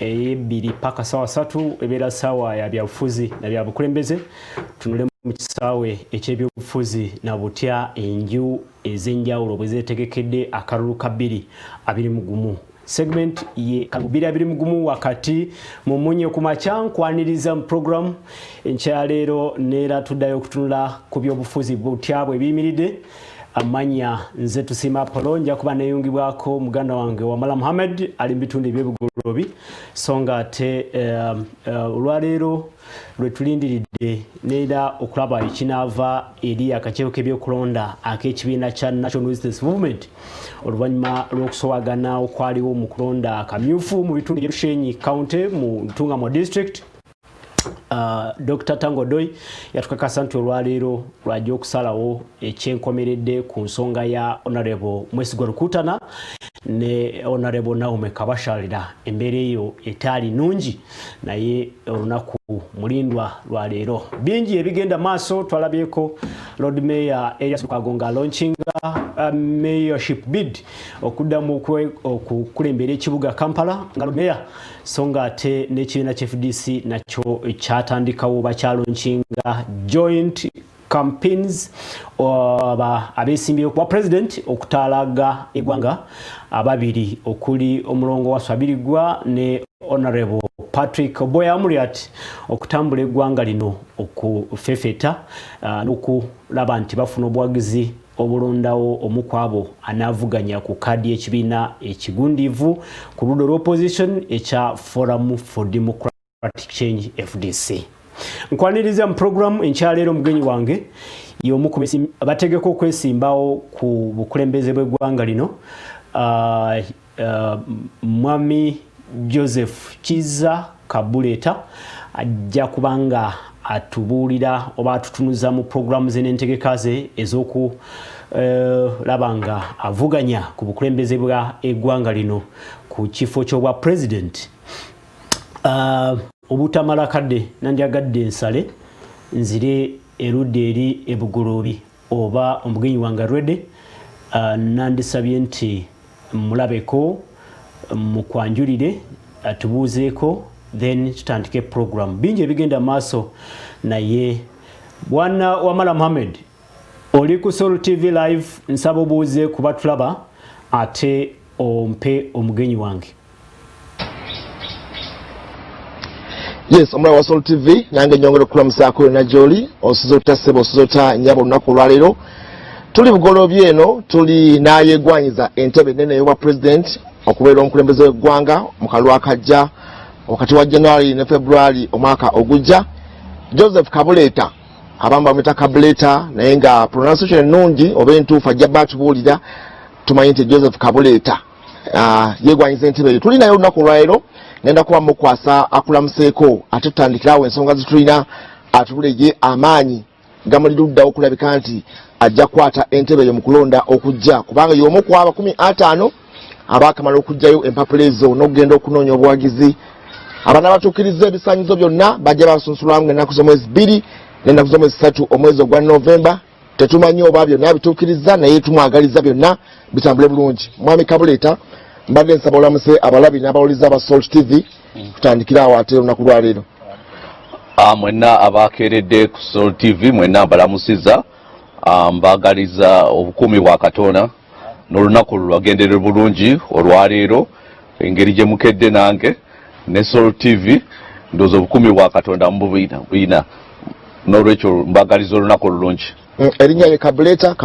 2 paka sawa 3 ebera sawa ya byabufuzi na byabukulembeze tunule mu kisaawe eky'ebyobufuzi na butya enju ezenjawulo bwe zetegekedde akalulu ka 2021 segment ye kabiri 2021 wakati mu Omunnyo Ku Makya nkwaniriza mu program enkyaleero neera tuddayo okutunula ku byobufuzi butya bwe biyimiridde amanya nze tusima polonja kuba neyungibwako muganda wange Wamala Muhammad ali mbitunde byebugolobi songa ate olwaleero lwe tulindiridde neera okulaba ekinava eri akakiiko k'ebyokulonda ak'ekibiina kya National Resistance Movement oluvannyuma lw'okusowagana okwaliwo mu kulonda akamyufu mu bitundu bya Lushenyi County mu Ntungamo District. Dr. Tango Doi yatukakasa nti olwaleero lwajja okusalawo ekyenkomeredde ku nsonga ya Honorable Mwesigwa Rukutana ne Honorable Naume Kabashalira embeera eyo etaali nungi naye olunaku mulindwa lwaleero bingi ebigenda maaso twalabyeko Lord Mayor Elias Kagonga launchinga mayorship bid okuddamu okukulembera ekibuga Kampala nga Lord Mayor songa ate n'ekibiina kya FDC nakyo kyatandikawo bakyalonchinga joint campaigns abesimbyewo kuba president okutaalaga eggwanga ababiri okuli omulongo wa Swabirigwa ne Honorable Patrick Oboya Amuriat okutambula eggwanga lino okufefeta n'okulaba nti bafuna obwagizi obulondawo omukwabo anavuganya ku kadi y'ekibiina ekigundivu ku ludda lw'opposition ekya Forum for Democratic Change FDC. Nkwaniriza mu program enkyaleero mugenyi wange y'omu ku bategeka okwesimbawo ku bukulembeze bw'eggwanga lino Mwami Joseph Kiza Kabuleeta ajja kubanga atubuulira oba atutunuza mu programu ze n'entegeka ze ez'oku labanga avuganya ku bukulembeze bwa eggwanga lino ku kifo ky'obwa president. Obutamala kadde nandyagadde ensale nzire erudde eri ebugolobi oba omugenyi wange Rwede nandisabye nti mulabeko mukwanjulire atubuuzeeko then tutandike program bingi ebigenda maaso naye bwana Wamala Muhammad oli ku Soul TV live nsaba obuuze kuba tulaba ate ompe omugenyi wange. Yes, omula wa Soul TV nange nyongera okulamusaako na Joli osizota sebo osizota nyabo lunaku lwaleero tuli bugolobye eno tuli nayegwanyiza entebe nene y'obwa president okubeera omukulembeze w'eggwanga mu kalulu akajja wakati wa January ne February omwaka ogujja Joseph Kabuleeta abamu bamwita Kabuleeta naye nga pronunciation ennungi oba entuufu ajja batubuulira tumanyi nti Joseph Kabuleeta yegwanyiza entebe eyo tuli nayo olunaku lwaleero nenda kuba mukwasa akulamuseeko ate tutandikirawo ensonga zitulina atubuleye amaanyi gamuli luddawo okulabika nti ajja kukwata entebe eyo mu kulonda okujja kubanga y'omu ku aba 15 abaakamala okujjayo empapula ezo n'okugenda okunoonya obuwagizi abaana batuukiriza ebisaanyizo byonna bajja basunsulwamu ng'ennaku z'omwezi 2 n'ennaku z'omwezi 3 omwezi ogwa Novemba tetumanyi oba byonna bituukiriza naye tumwagaliza byonna bitambule bulungi. Mwami Kabuleeta mbadde nsaba olamuse abalabi n'abawuliza aba Soul TV tutandikirawo ate olunaku lwaleero. Mwenna abakeeredde ku Soul TV mwenna mbalamusiza mbagaliza obukuumi bwa Katonda n'olunaku lwagendere bulungi olwaleero engeri gye mukedde nange ne Soul TV ndooza obukuumi bwa Katonda mbubiina n'olwekyo mbagaliza olunaku olulungi. Erinnya lye Kabuleeta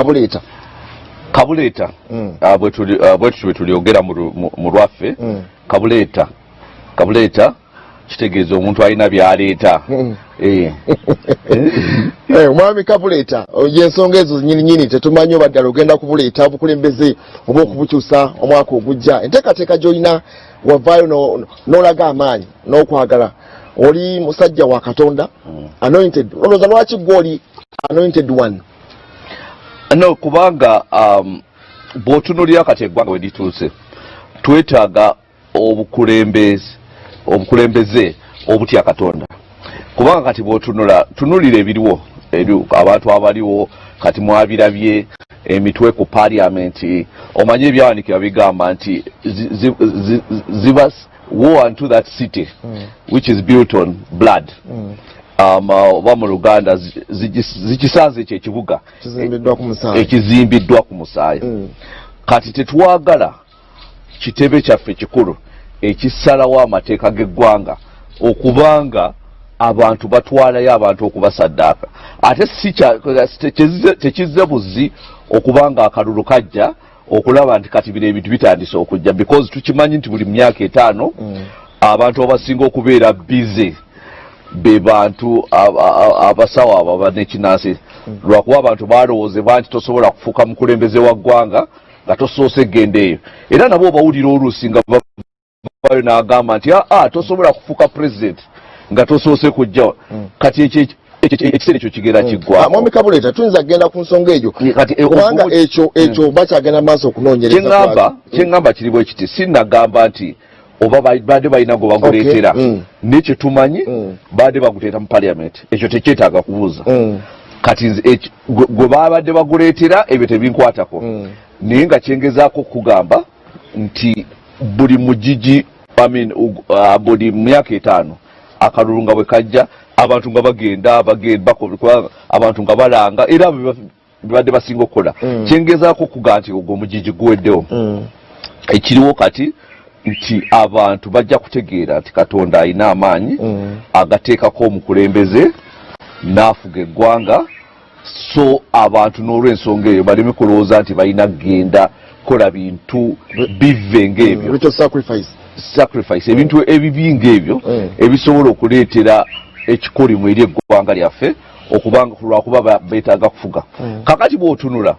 bwe tulyogera mu lwaffe Kabuleeta kitegeeza omuntu alina byaleeta. Mwami Kabuleeta ensonga ezo nyini tetumanyi oba ddala ogenda kubuleeta obukulembeze oba okubukyusa omwaka ogujja enteekateeka gy'olina wavaayo n'olaga amaanyi n'okwagala oli musajja wa Katonda anointed olowooza lwaki gw'oli anointed one? No, kubanga bw'otunuulira kati eggwanga we lituuse twetaaga obukulembeze obutya Katonda kubanga kati bw'otunulira ebiriwo abantu abaliwo kati mwabirabye emitwe ku parliament omanyi ebyawanikibwa bigamba nti war unto that city which is built on blood. Oba mu Luganda zikisanze ekyo ekibuga ekizimbiddwa ku musaayi. Kati tetwagala kitebe kyaffe kikulu ekisalawo amateeka g'eggwanga okubanga abantu batwalayo abantu okubasaddaaka. Ate tekizze buzzi okubanga akalulu kajja okulaba nti kati bino ebintu bitandise okujja, because tukimanyi nti buli myaka 5 abantu abasinga okubeera bize be bantu abasawo abo n'ekinansi, lwakuba abantu balowoozebwa nti tosobola kufuuka mukulembeze wa ggwanga nga tosoose genda eyo. Era nabo obawulira oluusi nga bayo n'agamba nti tosobola kufuuka president nga tosoose kujja. Kati ekiseera ekyo kigenda kiggwako. Mwami Kabuleeta, tuyinza kugenda ku nsonga eyo kubanga ekyo bakyagenda maaso okunoonyereza. Kyeŋŋamba kiri bwe kiti, sinnagamba nti oba badde balina gwe baguleetera n'ekyo tumanyi badde baguteeta mu parliament, ekyo tekyetaaga kubuuza. Kati gwe babadde baguleetera ebyo tebinkwatako, naye nga kyengezaako kugamba nti buli mugigi buli myaka 5 akalulu nga bwe kajja abantu nga bagenda abantu nga balanga era bibadde basinga okukola. Kyengezaako kuga nti ogwo omugigi guweddewo. Ekiriwo kati nti abantu bajja kutegeera nti Katonda alina amaanyi agateekako omukulembeze n'afuga eggwanga, so abantu n'olw'ensonga eyo baleme kulowooza nti balina kugenda kukola bintu bive ng'ebyo, sacrifice ebintu ebibi ng'ebyo ebisobola okuleetera ekikolimu eri eggwanga lyaffe lwakuba beetaaga kufuga. Kakati bw'otunula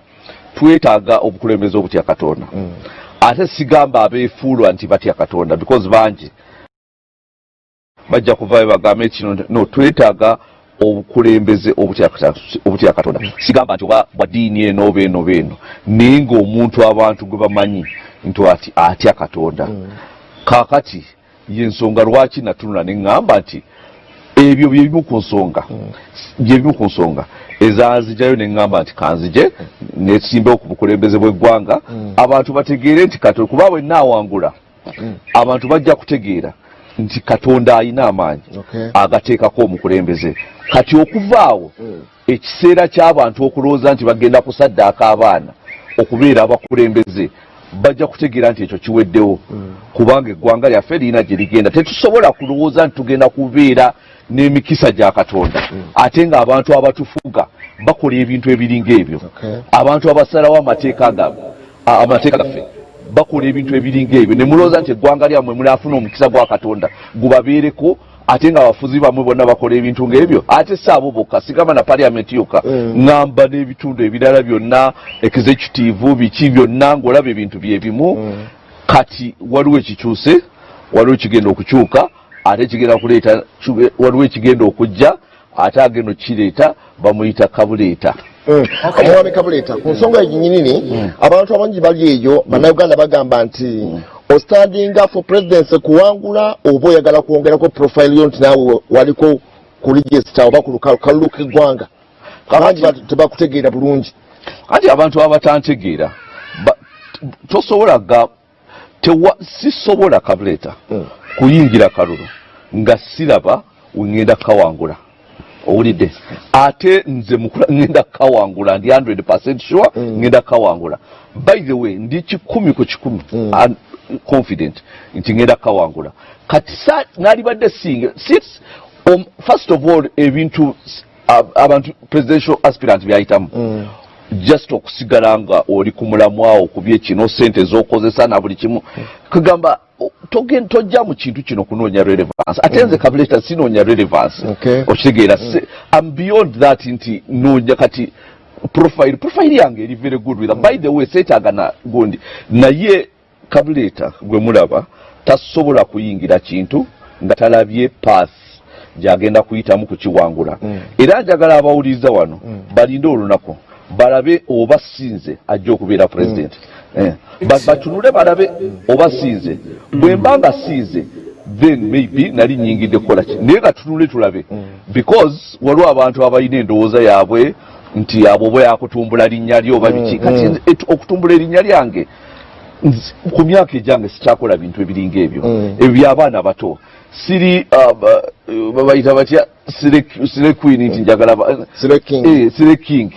twetaaga obukulembeze obutya Katonda. Ate sigamba abeefuulwa nti batya Katonda, because bangi bajja kuvaayo bagambe kino, no, twetaaga obukulembeze obutya Katonda. Sigamba nti oba bwa ddiini eno oba eno beeno, naye ng'omuntu abantu gwe bamanyi nti atya Katonda. Kaakati y'ensonga lwaki natunula ne ŋŋamba nti ebyo byebimu ku nsonga ezanzijayo ne ŋŋamba nti kanzije nesimbewo ku bukulembeze bw'eggwanga, abantu bategeere nti Katonda, kuba bwe naawangula abantu bajja kutegeera nti Katonda alina amaanyi agateekako omukulembeze. Kati okuvaawo ekiseera ky'abantu okulowooza nti bagenda kusaddaaka abaana okubeera abakulembeze, bajja kutegeera nti ekyo kiweddewo, kubanga eggwanga lyaffe lirina gye ligenda. Tetusobola kulowooza nti tugenda kubeera n'emikisa gya Katonda ate nga abantu abatufuga bakola ebintu ebiringa ebyo. Abantu abasalawo amateeka gaffe bakola ebintu ebiringa ebyo, ne mulowooza nti eggwanga lyammwe munaafuna omukisa gwa Katonda gubabeereko, ate nga abafuzi bamwe bonna bakola ebintu ng'ebyo. Ate si abo bokka, sigamba na parliament yokka, ŋŋamba n'ebitundu ebirala byonna, executive biki byonna, ng'olaba ebintu bye bimu. Kati waliwo ekikyuse, waliwo ekigenda okukyuka, ate kigenda kuleeta, waliwo ekigenda okujja, ate agenda kireeta, bamuyita Kabuleeta. Mwami Kabuleeta, ku nsonga ennyinini abantu abangi bali eyo, bannayuganda bagamba nti ostandinga for presidency kuwangula oba oyagala kwongerako profile yo nti naawe waliko ku register oba ku kalulu k'eggwanga. Abangi tebakutegeera bulungi. Kati abantu abatantegeera sisobola Kabuleeta kuyingira kalulu nga siraba ngenda kawangula. Owulidde? Ate nze ngenda kawangula, ndi 100% sure ngenda kawangula. By the way, ndi 10 ku 10 confident nti ngenda kawangula. Kati nalibadde singa first of all ebintu abantu presidential aspirant byayitamu just okusigala nga oli ku mulamwa okubye kino sente z'okozesa na buli kimu kugamba tojja mu kintu kino kunoonya relevance. Ate nze Kabuleeta sinoonya relevance. Okitegeera, I'm beyond that nti noonya kati profile yange eri very good with her. By the way, seetaaga na gundi naye Kabuleeta gwe mulaba tasobola kuyingira kintu nga talabye path gyagenda kuyitamu kukiwangula. Era njagala abawuliriza wano balinde olunaku balabe oba sinze ajja okubeera president. Batunule balabe oba sinze. Bwe mbanga sinze, then maybe nali nyingidde kukola ki. Naye gatunule tulabe. Because waliwo abantu abalina endowooza yaabwe nti abo bwe yakutumbula linnya lyo oba biki. Kati okutumbula erinnya lyange ku myaka ejange sikyakola bintu ebiringa ebyo ebyo by'abaana bato siri babayita batya sire queen nti njagala sire king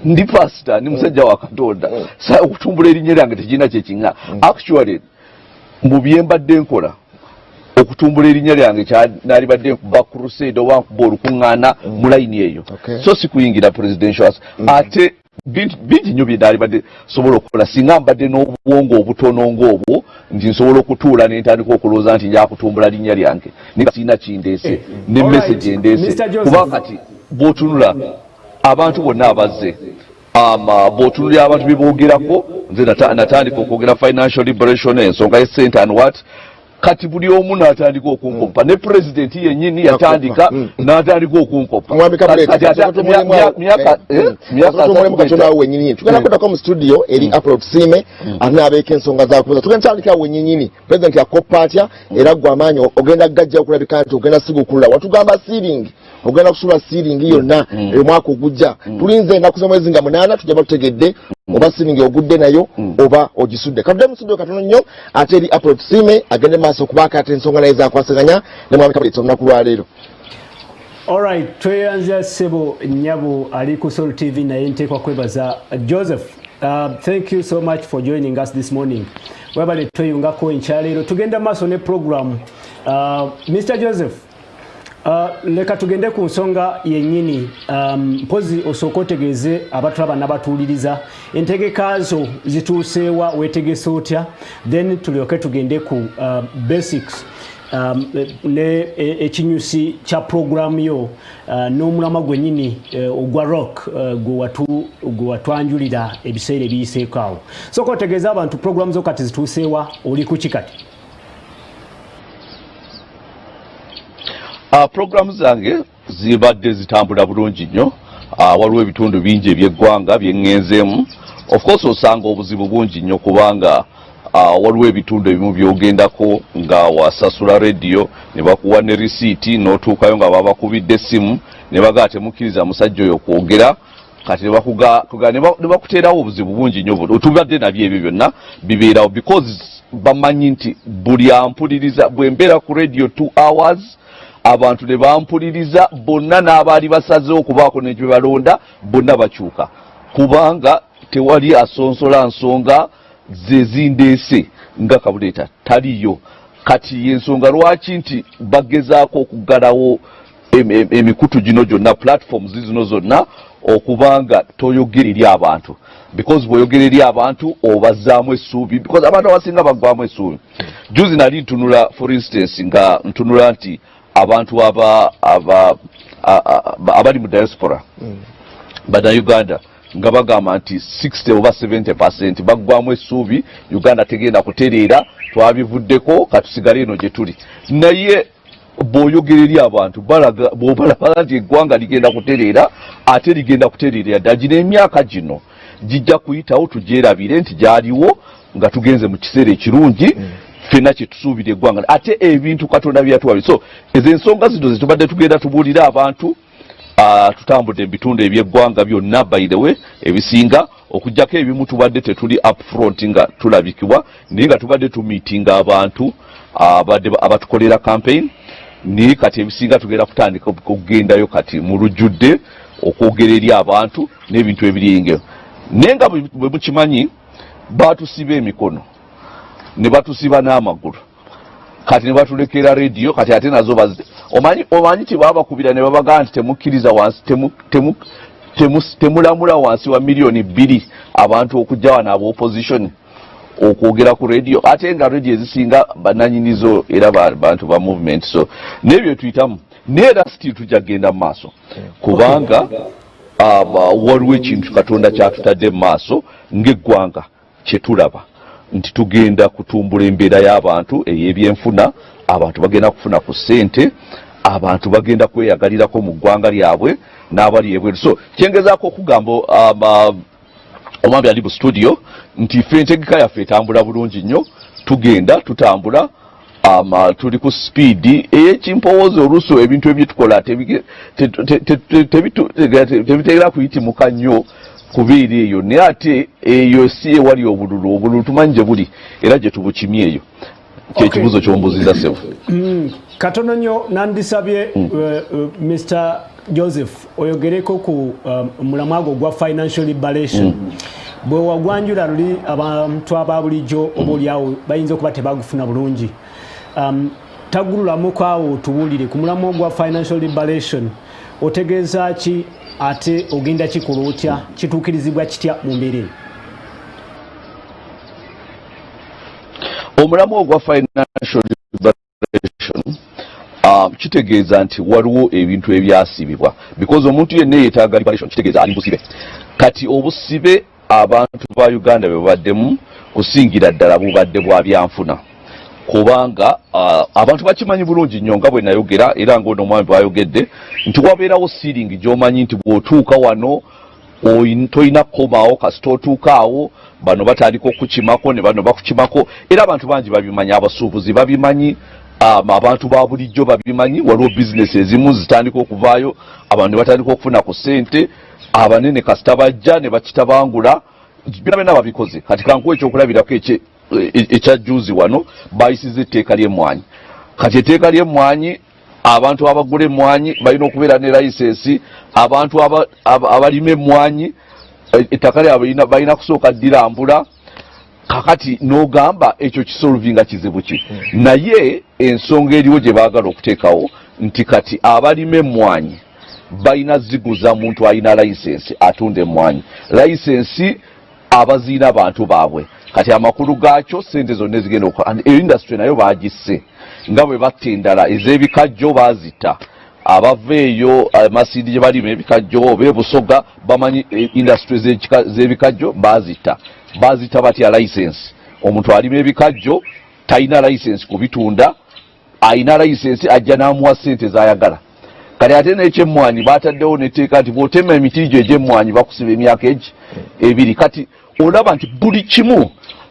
ndi pastor ndi musajja wa Katonda okutumbula erinnya lyange tekirina kyekiŋŋa actually mu byembadde nkola okutumbula erinnya lyange nali badde nkuba crusade oba nkuba olukuŋŋaana mu layini eyo so sikuyingira presidential ate bingi nnyo bye naali badde sobola okukola singa mbadde n'obwongo obutono ng'obwo nti nsobola okutuula ne ntandika okulowooza nti nja kutumbula linnya lyange naye sirina kindeese ne message endeese kuba kati bw'otunula abantu bonna abazze bw'otunulira abantu bye boogerako nze natandika okwogera financial liberation ensonga y'essente and what kati buli omu n'atandika okunkopa ne pulezidenti yennyini yatandika n'atandika okunkopa myaka wennyini tugenda kwetako mu studio eri upload sime anaabeeko ensonga zakubuza tugenda tandika wennyini pulezidenti yakoppa atya era gwe amaanyi ogenda gajja okulabika nti ogenda sigukulula watugamba sealing ogenda kusula sealing yonna omwaka ogujja tulinze ennaku z'omwezi nga 8 tujja batutegedde oba sealing ogudde nayo oba ogisudde katudde mu studio katono nnyo ate eri upload sime agende maaso okubaako ate ensonga naye zakwasaganya ne mwami Kabuleeta olunaku lwaleero. Alright, tweyanza Sebo Nyabo ali ku Soul TV naye nteekwa kwebaza Joseph. Thank you so much for joining us this morning. Webale tweyungako enkyaleero tugenda maaso ne program. Mr. Joseph, leka tugende ku nsonga yennyini mpozi osooka otegeeze abatulaba n'abatuuliriza entegeka zo zituuseewa weetegese otya then tulyoke tugende ku basics ne ekinyusi kya programu yo n'omulama gwennyini ogwa rock gwe watwanjulira ebiseera ebiyiseeko awo sooka otegeeza abantu programu zo kati zituuseewa oli ku kikati. Programu zange zibadde zitambula bulungi nnyo waliwo ebitundu bingi eby'eggwanga bye ŋŋenzeemu of course osanga obuzibu bungi nnyo kubanga waliwo ebitundu ebimu by'ogendako nga wasasula radio ne bakuwa ne risiiti n'otuukayo nga babakubidde essimu ne bagaa temukkiriza musajja oyo kwogera kati ne bakuteerawo obuzibu bungi nnyo otubadde nabyo ebyo byonna bibeerawo because bamanyi nti buli ampuliriza bwe mbeera ku radio 2 hours abantu ne bampuliriza bonna n'abaali basazeewo okubaako n'ekyo balonda bonna bakyuka kubanga tewali asonsola nsonga ze zindeese nga Kabuleeta taliyo kati y'ensonga lwaki nti bagezaako okuggalawo emikutu gino gyonna platforms zino zonna okubanga toyogera eri abantu because bw'oyogera eri abantu obazzaamu essuubi because abantu abasinga baggwamu essuubi juzi nali ntunula for instance nga ntunula nti abantu abali mu diaspora bannayuganda nga bagamba nti 60 oba 70% baggwamu essuubi Uganda tegenda kutereera twabivuddeko katusigale eno gye tuli naye bw'oyogera eri abantu bw'obalaba nti eggwanga ligenda kutereera ate ligenda kutereera ddala gino emyaka gino gijja kuyitawo tugyerabire nti gyaliwo nga tugenze mu kiseera ekirungi fena kyetusuubira eggwanga ate ebintu Katonda byatuwabye so ezo ensonga zino zetubadde tugenda tubuulira abantu tutambudde ebitundu eby'eggwanga byonna by the way ebisinga okujjako ebimu tubadde tetuli upfront nga tulabikibwa naye nga tubadde tumiitinga abantu abatukolera campaign naye kati ebisinga tugenda kutandika okugendayo kati mu lujjudde okwogera eri abantu n'ebintu ebiringeyo naye nga bwe mukimanyi baatusiba emikono ne batusiba n'amagulu kati ne batulekera radio kati ate nazo omanyi tebabakubira ne babagaa nti temukkiriza wansi temulamula wansi wa miliyoni 2 abantu okujja wano aba opposition okwogera ku radio ate nga radio ezisinga bananyinizo era bantu ba movement so n'ebyo tuyitamu neera still tujja kgenda mu maaso kubanga waliwo ekintu Katonda kyatutadde mu maaso ng'eggwanga kyetulaba nti tugenda kutumbula embeera y'abantu ey'ebyenfuna abantu bagenda kufuna ku ssente abantu bagenda kweyagalirako mu ggwanga lyabwe n'abali ebweru so kyengezaako okugamba omwami ali mu studio nti ffe entegeka yaffe etambula bulungi nnyo tugenda tutambula tuli ku speedi ey'ekimpowooza oluusi ebintu ebyetukola tebiteekera kuyitimuka nnyo kubeera eyo naye ate eyo si ewali obululu tumanyi gye buli era gye tubukimye eyo kyekibuzo ky'ombuziza Sefu. Katono nnyo nandisabye Mr. Joseph oyogereko ku mulamwa gwo gwa financial liberation bwe wagwanjula luli abantu aba bulijjo obaoliawo bayinza okuba tebagufuna bulungi tagululamuko awo tubuulire ku mulamwa gwa financial liberation otegeeza ki ate ogenda kikola otya kituukirizibwa kitya mu mbeera omulamwa ogwa financial liberation kitegeeza nti waliwo ebintu ebyasibibwa because omuntu yenna yeetaaga liberation kitegeeza ali busibe kati obusibe abantu ba Uganda bwe baddemu kusingira ddala bubadde bwa byanfuna kubanga abantu bakimanyi bulungi nnyo nga bwe nayogera era ng'ono omwami bw'ayogedde nti wabeerawo siiringi gy'omanyi nti bw'otuuka wano toyina kukomaawo kasita otuuka awo bano batandika okukimako ne bano bakukimako era abantu bangi babimanyi abasuubuzi babimanyi abantu ba bulijjo babimanyi waliwo bizinesi ezimu zitandika okuvaayo abantu ne batandika okufuna ku ssente abanene kasita bajja ne bakitabangula byonna babikoze kati kankuwa ekyokulabirako ekyajjuuzi wano bayisiza etteeka ly'emmwanyi kati etteeka ly'emmwanyi abantu abagula emmwanyi balina okubeera ne layisensi abantu abalima emmwanyi ettaka lyabwe balina kusooka ddirambula kakati n'ogamba ekyo kisolvinga kizibu ki naye ensonga eriwo gye baagala okuteekawo nti kati abalima emmwanyi balina ziguza muntu alina layisensi atunda emmwanyi layisensi abaziina abantu baabwe kati amakulu gaakyo sente zonna ezigenda industry nayo baagisse nga bwe batta endala ez'ebikajjo baazita abava eyo amasindi gye balima ebikajjo oba ebusoga bamanyi industry z'ebikajjo baazita batya layisensi omuntu alima ebikajjo talina layisensi kubitunda alina layisensi ajja n'amuwa sente z'ayagala kati ate n'ekyemmwanyi baataddewo netteeka nti bw'otema emiti gyo egy'emmwanyi bakusiba emyaka ebiri kati olaba nti buli kimu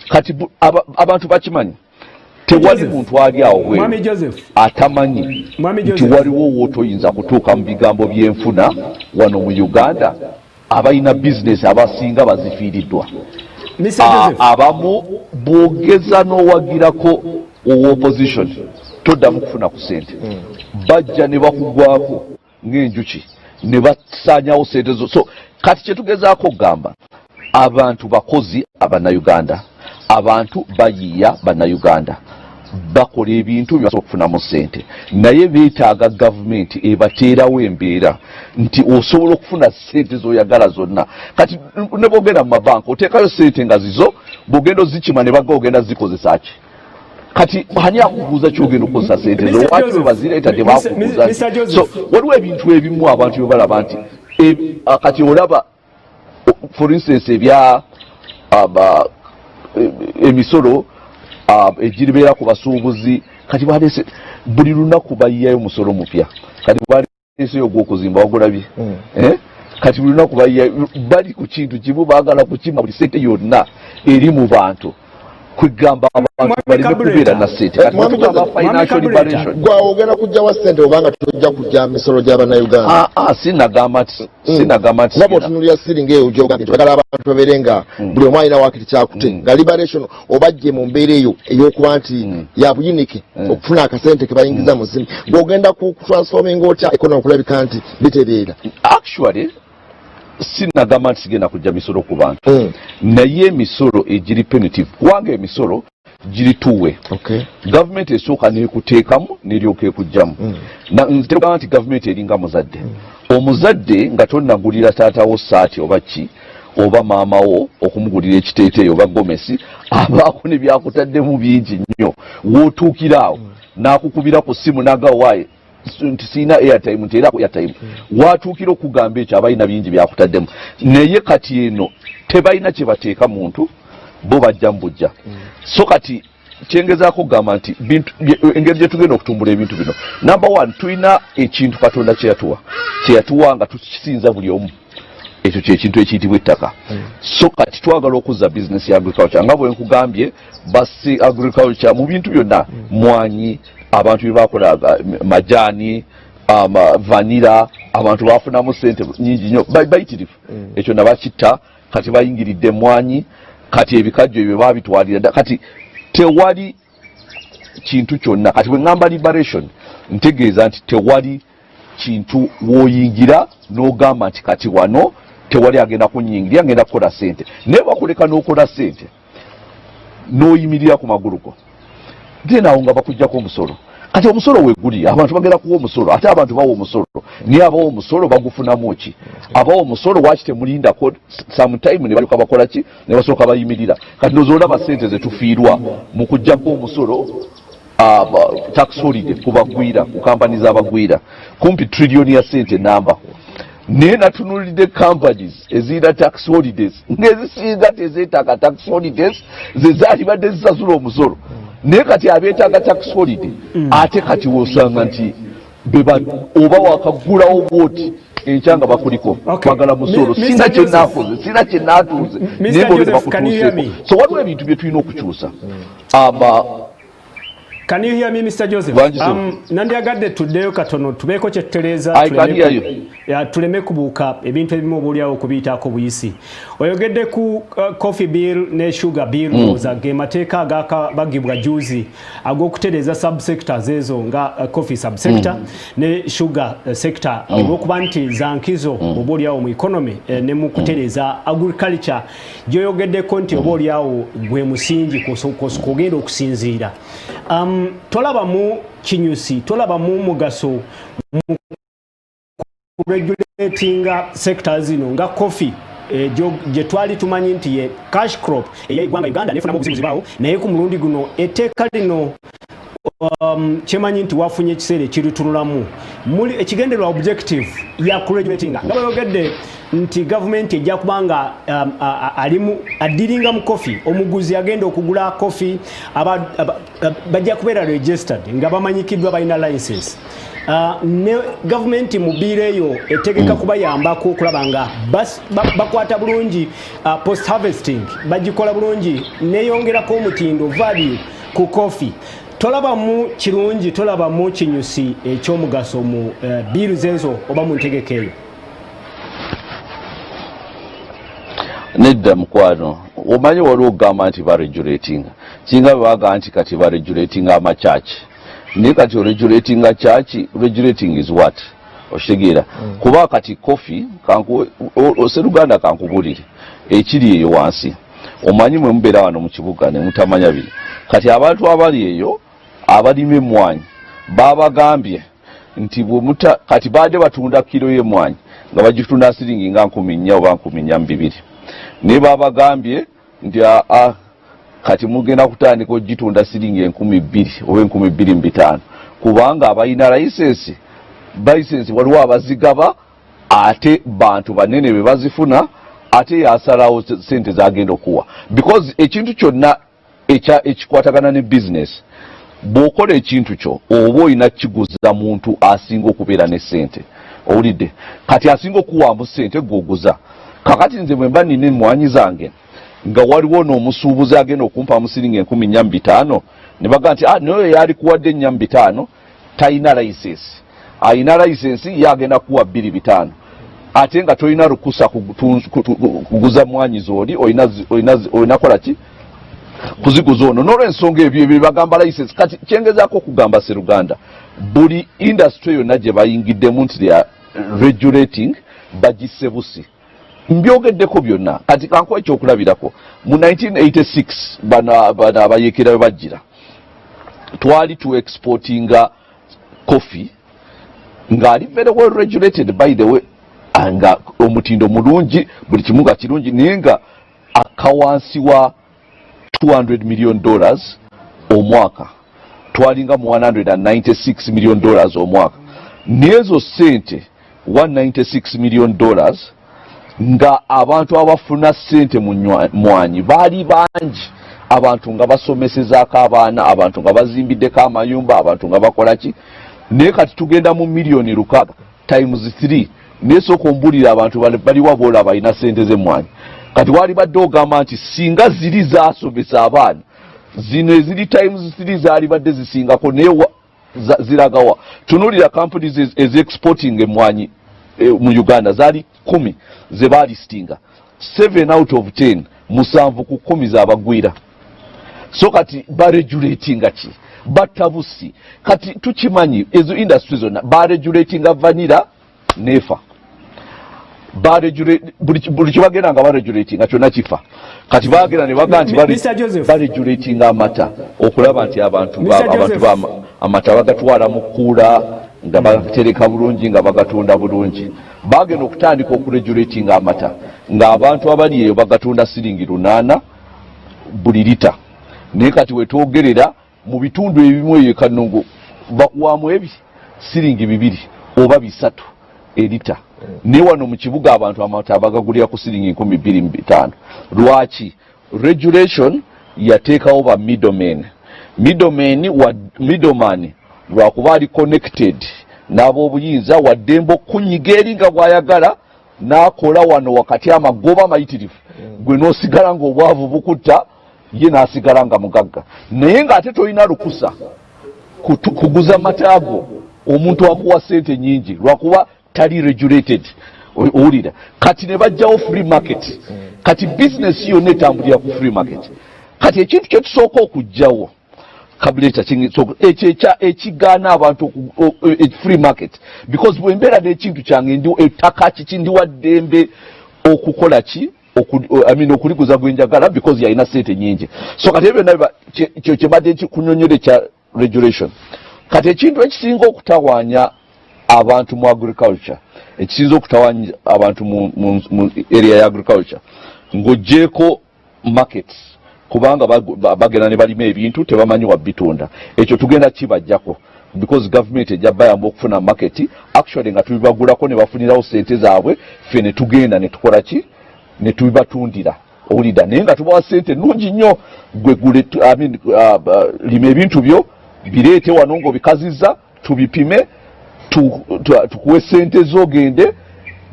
kati abantu bakimanyi tewali muntu ali awo bweru atamanyi nti waliwo wootoyinza kutuuka mu bigambo by'enfuna wano mu Uganda abalina bizinesi abasinga bazifiiriddwa abamu bwogeza n'owagirako owoopposition toddamu kufuna ku ssente bajja ne bakugwako ng'enjuki ne basaanyawo ssente zo so kati kyetugezaako okugamba abantu bakozi abannayuganda abantu bayiiya bannayuganda bakola ebintu byasobola okufunamu ssente naye beetaaga gavumenti ebateerawo embeera nti osobola okufuna ssente z'oyagala zonna kati ne bwogenda mu mabanka oteekayo ssente nga zizo bw'ogenda ozikima ne bagga ogenda zikozesa ki kati ani akubuuza kyogenda okukozesa ssente zo lwaki bwe bazireeta tebakubuuza so waliwo ebintu ebimu abantu bye balaba nti kati olaba for instance ebya emisolo egiribeera ku basuubuzi kati baleese buli lunaku bayiyayo musolo mupya kati baleeseyo ogw'okuzimba wagulabye kati buli lunaku bayiyayo bali ku kintu kimu baagala kukima buli ssente yonna eri mu bantu kwegamba abantu baleme kubeera na ssente kati batugamba financial liberation gwawogera kujjawa ssente obanga tojja kujja misolo gy'abannayuganda sinagamba nti nabo otunulira siringa eyo gyogambye twagala abantu babeere nga buli omu alina waakiti kyakute nga liberation obajje mu mbeera eyo ey'okuba nti ya buyinike okufuna akasente ke bayingiza mu ssimu ng'ogenda ku transforming otya ekonomi okulabika nti bitereera actually sinagamba nti sigenda kujja misolo ku bantu naye emisolo egiri punitive kubanga emisolo giri tuwe gavumenti esooka neekuteekamu neryoka ekujjamu ntegamba nti gavumenti eringa muzadde omuzadde nga tonnagulira taatawo saati oba ki oba maamawo okumugulira ekiteeteeyo oba gomesi abaako ne byakutaddemu bingi nnyo wootuukira awo n'akukubira ku ssimu n'agawaaye nti siina airtime nti era airtime watuukira okugamba ekyo abalina bingi byakutaddemu naye kati eno tebalina kye bateeka muntu bo bajja mubujja so kati kyengezaako okugamba nti engeri gye tugenda okutumbula ebintu bino number one tulina ekintu katonda kyeyatuwa nga tukisinza buli omu ekyo kyekintu ekiyitibwa ettaka so kati twagala okuzza bizinesi ya agriculture nga bwe nkugambye basi agriculture mu bintu byonna mwanyi abantu bye bakola majaani vanira abantu bafunamu sente nyingi nnyo bayitirifu ekyo nabakitta kati bayingiridde emmwanyi kati ebikajjo ebyo babitwalira kati tewali kintu kyonna kati bwe ŋŋamba liberation ntegeeza nti tewali kintu w'oyingira n'ogamba nti kati wano tewali agenda kunyingira agenda kukola sente naye bakuleka n'okola sente n'oyimirira ku magulu go then awo nga bakuggyako omusolo kati omusolo weguli abantu bagenda kuwa omusolo ate abantu bawa omusolo naye abawa omusolo bagufunamu ki abawa omusolo waki temulindako sometime ne balyoka bakola ki ne basooka bayimirira kati nozoolaba sente zetufiirwa mu kuggyako omusolo tax holiday kubagwira ku kampani z'abagwira kumpi trillioni ya sente namba naye natunulidde companies ezirina tax holidays ng'ezisinga tezeetaaga tax holidays ze zaalibadde zisasula omusolo naye kati abeetaaga tax holiday ate kati wosanga nti oba wakaggulawo bwoti enkyanga bakuliko bagala musolo sina kyenaakoze sina kyenaatuuze naye ng'olebe bakutuuseeko so waliwo ebintu bye tulina okukyusa Can you hear me, Mr. Joseph? Nandyagadde tuddeyo katono tubeeko kye tutereeza tuleme kubuuka ebintu ebimu obuulyawo okubiyitaako buyisi. Oyogedde ku coffee bill ne sugar bill ge mateeka agakabagibwa juzi ag'okutereeza subsectors ezo nga coffee subsector ne sugar sector olw'okuba nti za nkizo obuulyawo mu economy ne mu kutereeza agriculture gy'oyogeddeko nti obuulyawo gwe musingi kugenda okusinziira. Tolabamu kinyusi, tolabamu mugaso mu regulatinga sectors zino nga coffee gye twali tumanyi nti ye cash crop ey'eggwanga Uganda nefunamu obuzibuzi baawo naye ku mulundi guno etteeka lino kyemanyi nti wafunye ekiseera ekiritunulamu muli ekigendererwa objective ya kuregulatinga nga bayogedde nti gavumenti ejja kubanga addiringa mu coffee omuguzi agenda okugula coffee bajja kubeera registered nga bamanyikiddwa balina license ne gavumenti mu biira eyo etegeka kubayambako okulaba nga bakwata bulungi post harvesting bagikola bulungi neyongerako omutindo value ku coffee. Tolabamu kirungi tolabamu kinyusi ekyomugaso mu biiru ezo oba mu ntegeka eyo. Nedda mukwano omanyi waliwo ogamba nti baregulating kinga bebaga nti kati baregulating amachachi naye kati oregulating a church regulating is what okitegeera kuba kati coffee oseruganda kankubulire ekiri eyo wansi omanyi mwe mubeera wano mu kibuga ne mutamanya biri kati abantu abali eyo abalima emmwanyi babagambye nti kati baadde batunda kilo y'emmwanyi nga bagitunda siringi nga 14 oba 12 naye babagambye nti kati mugenda kutandika ogitunda siringi 12,000 oba 12,500 kubanga abalina license waliwo abazigaba ate bantu banene be bazifuna ate yasalawo sente zagenda okuwa because ekintu kyonna ekikwatagana ne business bw'okola ekintu kyo oba olina kiguza muntu asinga okubeera ne sente owulidde kati asinga okuwaamu sente gwoguza kakati nze bwe mba nina emmwanyi zange nga waliwo n'omusuubuzi agenda okumpamu siringi 14,500 ne baga nti naye yali kuwadde 4,500 talina license alina license ye agenda kuwa 2,500 ate nga tolina lukusa kuguza mmwanyi zooli olina kola ki kuziguza ono n'olwensonga ebyo bagamba license kati kyengezaako okugamba seruganda buli industry yonna gye bayingiddemu nti they are regulating bagisse busi mbyogeddeko byonna kati kankuwa ekyokulabirako mu 1986 bano abayeekera bwe bajjira twali tu exportinga coffee ng'ali very well regulated by the way nga omutindo mulungi buli kimu nga kirungi naye nga akawansi wa $200 million omwaka twalinga mu $196 million omwaka n'ezo sente $196 million nga abantu abafuna sente mu mmwanyi baali bangi abantu nga basomesezaako abaana abantu nga bazimbiddeko amayumba abantu nga bakola ki naye kati tugenda mu miliyoni 6 times 3 nesooka ombulira abantu baliwa boola balina sente z'emmwanyi kati wali badde ogamba nti singa ziri zaasomesa abaana zino eziri times 3 zaali badde zisingako naye ziragawa tunulira companies is exporting emwanyi mu Uganda zali 10 ze bali stinga 7 out of 10 musanvu ku 10 zabagwira so kati ba regulating ki batabusi kati tukimanyi ezo industries zonna ba regulating vanilla nefa ba regulate buli kibagenda nga ba regulating kyonna kifa kati bagenda ne baga nti ba regulating amata okulaba nti abantu amata bagatwala mu kkula nga batereka bulungi nga bagatunda bulungi bagenda okutandika okuregulating amata ng'abantu abali eyo bagatunda siringi 8 buli lita naye kati wetwogerera mu bitundu ebimu eyo Kanungu bakuwamu siringi 2 oba 3 elita ne wano mu kibuga abantu amata bagagulira ku siringi 12.5 lwaki regulation yateekawo ba middleman lwakuba ali connected n'ab'obuyinza waddembo kunyiga eri nga bw'ayagala n'akola wano wakati amagoba mayitirifu gwe n'osigala ng'obwavu bukutta ye n'asigala nga mugagga naye ng'ate tolina lukusa kuguza mataago omuntu akuwa sente nyingi lwakuba tali regulated owulira kati ne bajjawo free market kati business yonna etambulira ku free market kati ekintu kye tusooka okujjawo Kabuleeta ekigaana abantu free market because bwembeera n'ekintu kyange ndi ettaka kiki ndi waddembe okukola ki okuliguza gwenjagala because yalina sente nyingi so kati ebyo nabyo kyebadde kunyonyere kya regulation kati ekintu ekisinga okutawaanya abantu mu agriculture ekisinza okutawaanya abantu mu area ya agriculture ng'oggyeko markets kubanga bagenda ne balima ebintu tebamanyi wabitunda ekyo tugenda kibajjako because government ejja bayamba okufuna market actually nga tubibagulako ne bafunirawo sente zaabwe ffe ne tugenda ne tukola ki ne tubibatundira owulira naye nga tubawa sente nnungi nnyo gwe gule lima ebintu byo bireete wano ng'obikazizza tubipime tukuwe sente zo gende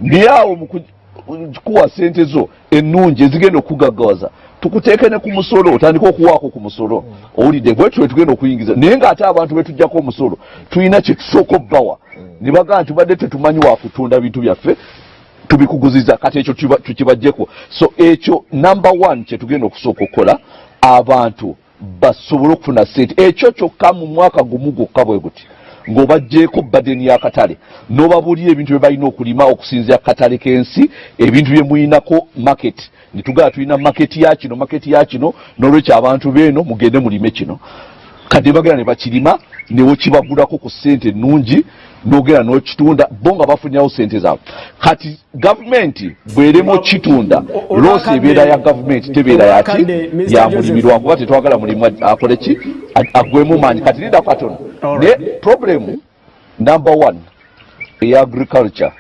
naye awo kuwa sente zo ennungi ezigenda okugaggawaza tukuteeke ne ku musolo otandika okuwaako ku musolo owulidde bwetyo tugenda okuyingiza naye ng'ate abantu betujjako omusolo tulina kye tusooka obbawa ne bagaa nti badde tetumanyi wakutunda bintu byaffe tubikuguziza kati ekyo tukibajjeko so ekyo number 1 kye tugenda okusooka okukola abantu basobole okufuna sente ekyo kyokka mu mwaka gumu gwokka bwe guti ng'obajjeeko badeni y'akatale n'obabuulira ebintu bye balina okulima okusinzira katale k'ensi ebintu bye muyinako market ne tugala tulina market ya kino n'olwekyo abantu beeno mugende mulime kino kati bagenda ne bakirima newo kibagulako ku ssente nnungi n'ogera n'okitunda bo nga bafunirawo ssente zaabwe kati gavumenti bw'erema okitunda loosi ebeera ya gavumenti tebeera yaki ya mulimi lwakuba tetwagala mulimu akole ki agwemu maanyi kati linda katono ne problem number 1 eya agriculture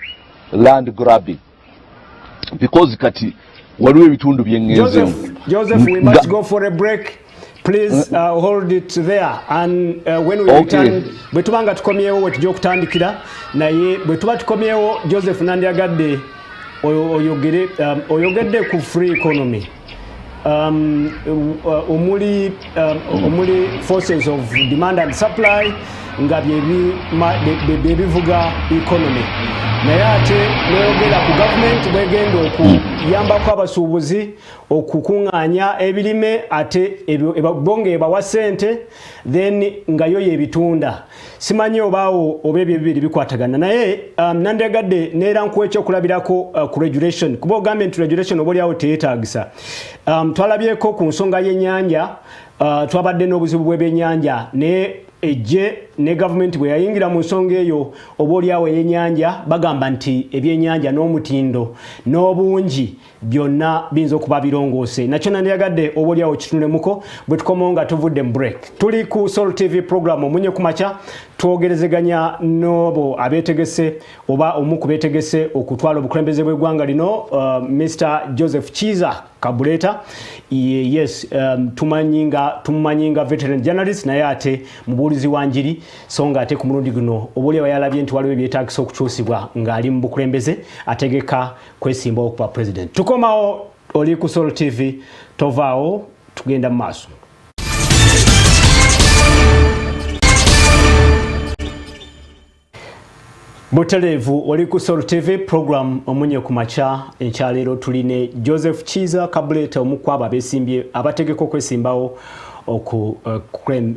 land grabbing because kati waliwo ebitundu byengenzeemu Joseph, we must go for a break. Please hold it there and when we return bwetubanga tukomyewo wetujja okutandikira naye bwetuba tukomyewo Joseph Nandyagadde oyogedde ku free economy omuli forces of demand and supply nga byebivuga economy naye ate noyogera ku government bwegenda okuyambako abasuubuzi okukuŋŋaanya ebirime ate bonge ebawa ssente then nga yo yebitunda simanyi obaawo oba ebyo bibiri bikwatagana naye Nandyagadde neera nkuwa ekyokulabirako ku regulation kuba ogambye nti regulation oba oliawo teyeetaagisa twalabyeko ku nsonga y'ennyanja twabadde n'obuzibu bw'ebyennyanja naye ejje ne government bwe yayingira mu nsonga eyo oba oliawo ey'ennyanja bagamba nti ebyennyanja n'omutindo n'obungi byonna biyinza okuba birongoose nakyo Nandyagadde oba oliawo kitunemuko bwe tukomawo nga tuvudde mu break tuli ku Soul TV program Omunnyo Ku Makya twogerezeganya n'obo abeetegese oba omu ku beetegese okutwala obukulembeze bw'eggwanga lino Mr. Joseph Kiza Kabuleeta yes tumumanyinga veteran journalist naye ate mubuulizi wa njiri so nga ate ku mulundi guno oba oliawo yalabye nti waliwo ebyetaagisa okukyusibwa ng'ali mu bukulembeze ategeka kwesimbawo okuba president tukomawo oli ku Soul TV tovaawo tugenda mu maaso Butelevu oli ku Soul TV program Omunnyo Ku Makya enkyalero tuline Joseph Chiza Kabuleeta omukwaba abesimbye abategeka okwesimbawo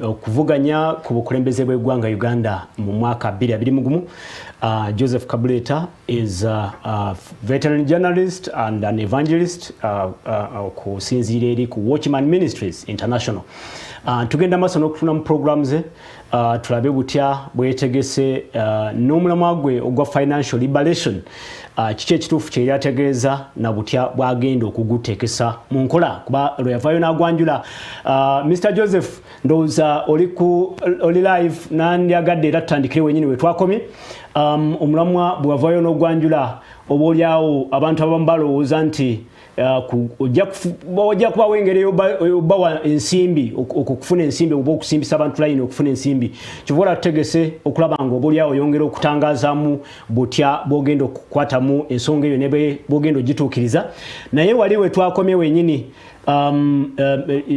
okuvuganya ku bukulembeze bw'eggwanga Uganda mu mwaka 2021. Joseph Kabuleeta is a veteran journalist and an evangelist okusinziira eri ku Watchman Ministries International. Tugenda maaso n'okufuna mu programs ze tulabe butya bwetegese n'omulamwa gwe ogwa financial liberation kiki ekituufu kye yategeeza na butya bwagenda okuguteekesa mu nkola kuba lwe yavaayo n'agwanjula. Mr. Joseph ndowooza oli live nandyagadde era tutandikire wenyini we twakomye. Omulamwa bw'avaayo n'ogwanjula oba olyawo abantu abamu balowooza nti ojja kuba wengere obawa ensimbi okufuna ensimbi oba okusimbisa abantu layini okufuna ensimbi kivola tutegese okulaba nga oba olyawo oyongera okutangazaamu butya bwogenda okukwatamu ensonga eyo ne bwogenda ogituukiriza naye wali we twakomye wenyini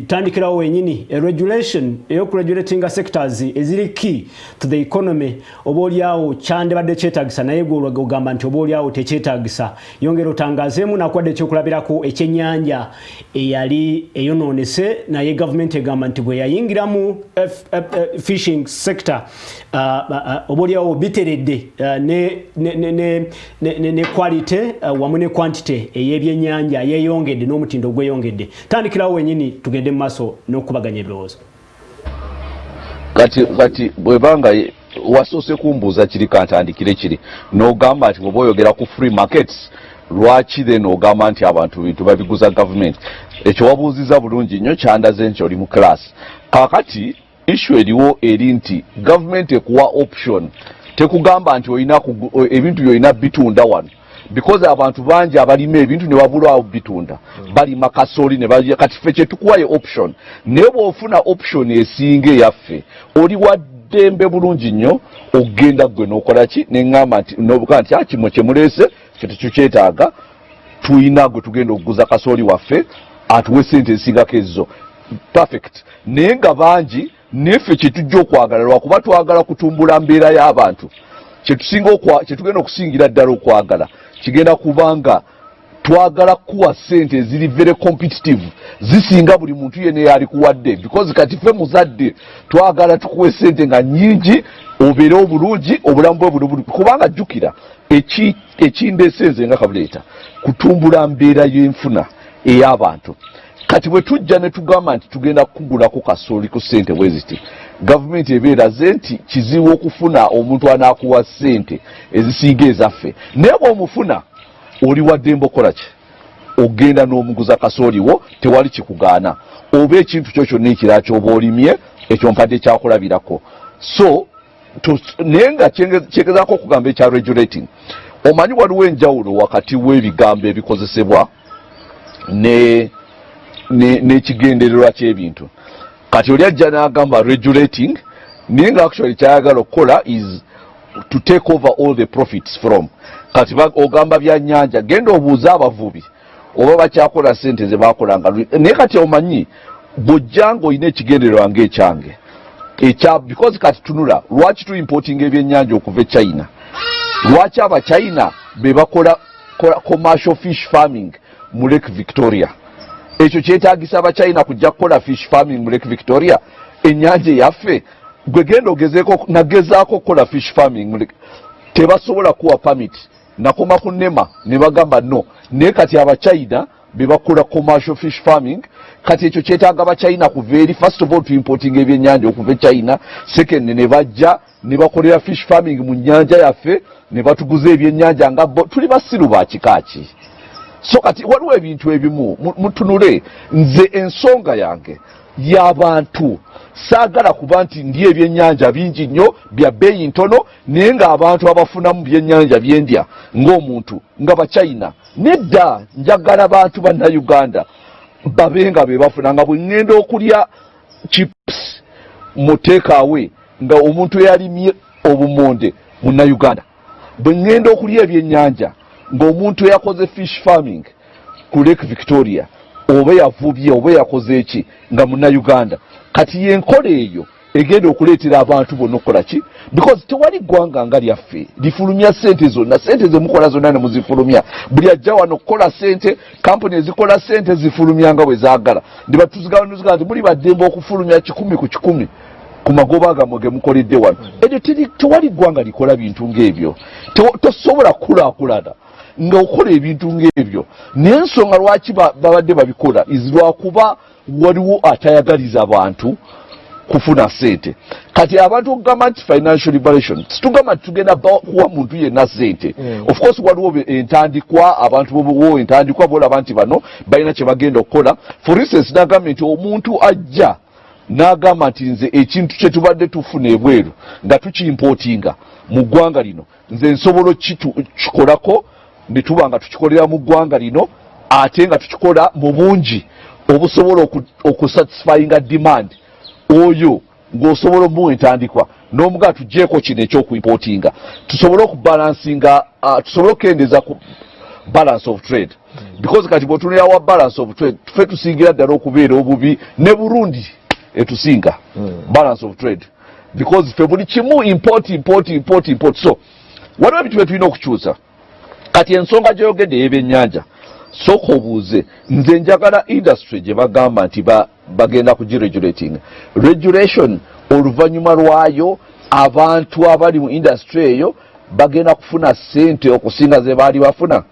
tandikirawo wenyini regulation eyokuregulatinga sectors eziri key to the economy oba olyawo kyandibadde kyetaagisa naye gwe ogamba nti oba olyawo tekyetaagisa yongera otangazeemu nakwadde ekyokulabirako ekyennyanja eyali eyonoonese naye gavumenti egamba nti bwe yayingira mu fishing sector oba olyawo biteredde ne quality wamu ne quantity ey'ebyennyanja yeyongedde n'omutindo gweyongedde. Tandikirawo wenyini tugende mu maaso n'okubaganya ebirowoozo. Kati bwebanga wasoose kumbuuza kiri kantandikire kiri n'ogamba nti bw'oba oyogera ku free markets lwaki then ogamba nti abantu bintu babiguza gavumenti ekyo wabuuziza bulungi nnyo kyandaze nti oli mu class. Kaakati issue eriwo eri nti gavumenti ekuwa option tekugamba nti ebintu by'olina bitunda wano because abantu bangi abalima ebintu ne wabulwawo bitunda balima kasooli ne balya kati ffe kye tukuwayo option naye bw'ofuna option esinga eyaffe oli waddembe bulungi nnyo okgenda gwe n'okola ki neŋŋamba nti nobuka nti kimwe kye muleese kye tetukyetaaga tuyina gwe tugenda okuguza kasooli waffe atuwe sente ensingako ezo perfect naye nga bangi neffe kye tujja okwagala lwakuba twagala kutumbula mbeera y'abantu kye tugenda okusingira ddala okwagala kigenda kubanga twagala kuwa sente eziri very competitive zisinga buli muntu yene yali kuwadde because kati ffe muzadde twagala tukuwe sente nga nyingi obeere obulungi obulamu bwe bulungi kubanga jjukira ekindeesenze nga Kabuleeta kutumbula mbeera y'enfuna ey'abantu. Kati bwe tujja ne tugamba nti tugenda kugulako kasooli ku ssente bwe ziti gavumenti ebeeraze nti kizibu okufuna omuntu anaakuwa ssente ezisinga ezaffe naye bw'omufuna oli waddembe okola ki ogenda n'omuguza kasooli wo tewali kikugaana oba ekintu kyo kyonna ekirala ky'oba olimye ekyo mpadde kyakulabirako. So naye nga kyegezaako okugamba ekya regulating omanyi waliwo enjawulo wakati w'ebigambo ebikozesebwa n'ekigendererwa ky'ebintu. Kati oli ajja n'agamba regulating naye nga actually kyayagala okukola is to take over all the profits from. Kati ogamba byannyanja genda obuuza abavubi oba bakyakola sente ze baakolanga naye kati omanyi bw'ojjanga olina ekigendererwa ng'ekyange because kati tunula lwaki tu importing ebyennyanja okuva e China lwaki aba China be bakola commercial fish farming mu Lake Victoria ekyo kyetaagisa aba China kujja kukola fish farming mu Lake Victoria ennyanja eyaffe gwe genda ogezeeko nagezaako okukola fish farming tebasobola kuwa permit nakoma ku nema ne bagamba no naye kati aba China be bakola commercial fish farming kati ekyo kyetaaga aba China kuva eri first of all to importing ebyennyanja okuva e China second ne bajja ne bakolera fish farming mu nnyanja yaffe ne batuguza ebyennyanja nga tuli basiru ba kikaaki. So kati waliwo ebintu ebimu mutunule nze ensonga yange y'abantu saagala kuba nti ndi ebyennyanja bingi nnyo bya bbeeyi ntono naye ng'abantu abafunamu byennyanja byendya ng'omuntu nga Bachina nedda njagala bantu bannayuganda babenga be bafuna nga bwe ŋŋenda okulya chips mu takeaway nga omuntu yalimye obumonde munnayuganda bwe ŋŋenda okulya ebyennyanja ng'omuntu yakoze fish farming ku Lake Victoria oba yavubye oba yakoze eki nga munnayuganda kati yenkola eyo egenda okuleetera abantu bonna okukola ki because tewali ggwanga nga lyaffe lifulumya ssente zonna ssente zemukola zonna ne muzifulumya buli ajja wano okukola ssente kampuni ezikola ssente zifulumya nga bwe zaagala ne batuzigabanuzika nti muli baddembe okufulumya 100 ku 100 ku magoba gamwe ge mukoledde wano ekyo tewali ggwanga likola bintu ng'ebyo tosobola kukulaakulana nga okola ebintu ng'ebyo naye ensonga lwaki babadde babikola lwakuba waliwo atayagaliza abantu kufuna sente kati abantu okugamba nti financial liberation situgamba nti tugenda kuwa muntu yenna sente of course waliwo entandikwa abantu bowo entandikwa bolaba nti bano balina kye bagenda okukola for instance nagambye nti omuntu ajja n'agamba nti nze ekintu kye tubadde tufuna ebweru nga tukimportinga mu ggwanga lino nze nsobola kikolako ne tuba nga tukikolera mu ggwanga lino ate nga tukikola mu bungi obusobola okusatisfyinga demand oyo ng'osobola omuwa entandikwa n'omugaa tugjeeko kino ekyokuimportinga tusobole okubalansinga tusobole okukendeeza ku balance of trade because kati bw'otunulira wa balance of trade tufe tusingira ddala okubeera obubi ne Burundi etusinga balance of trade because ffe buli kimu import so waliwo ebintu bye tulina okukyusa kati ensonga gy'oyogedde y'ebyennyanja sooka obuuze nze njagala industry gye bagamba nti bagenda kugiregulating regulation oluvannyuma lwayo abantu abali mu industry eyo bagenda kufuna ssente okusinga ze baali bafuna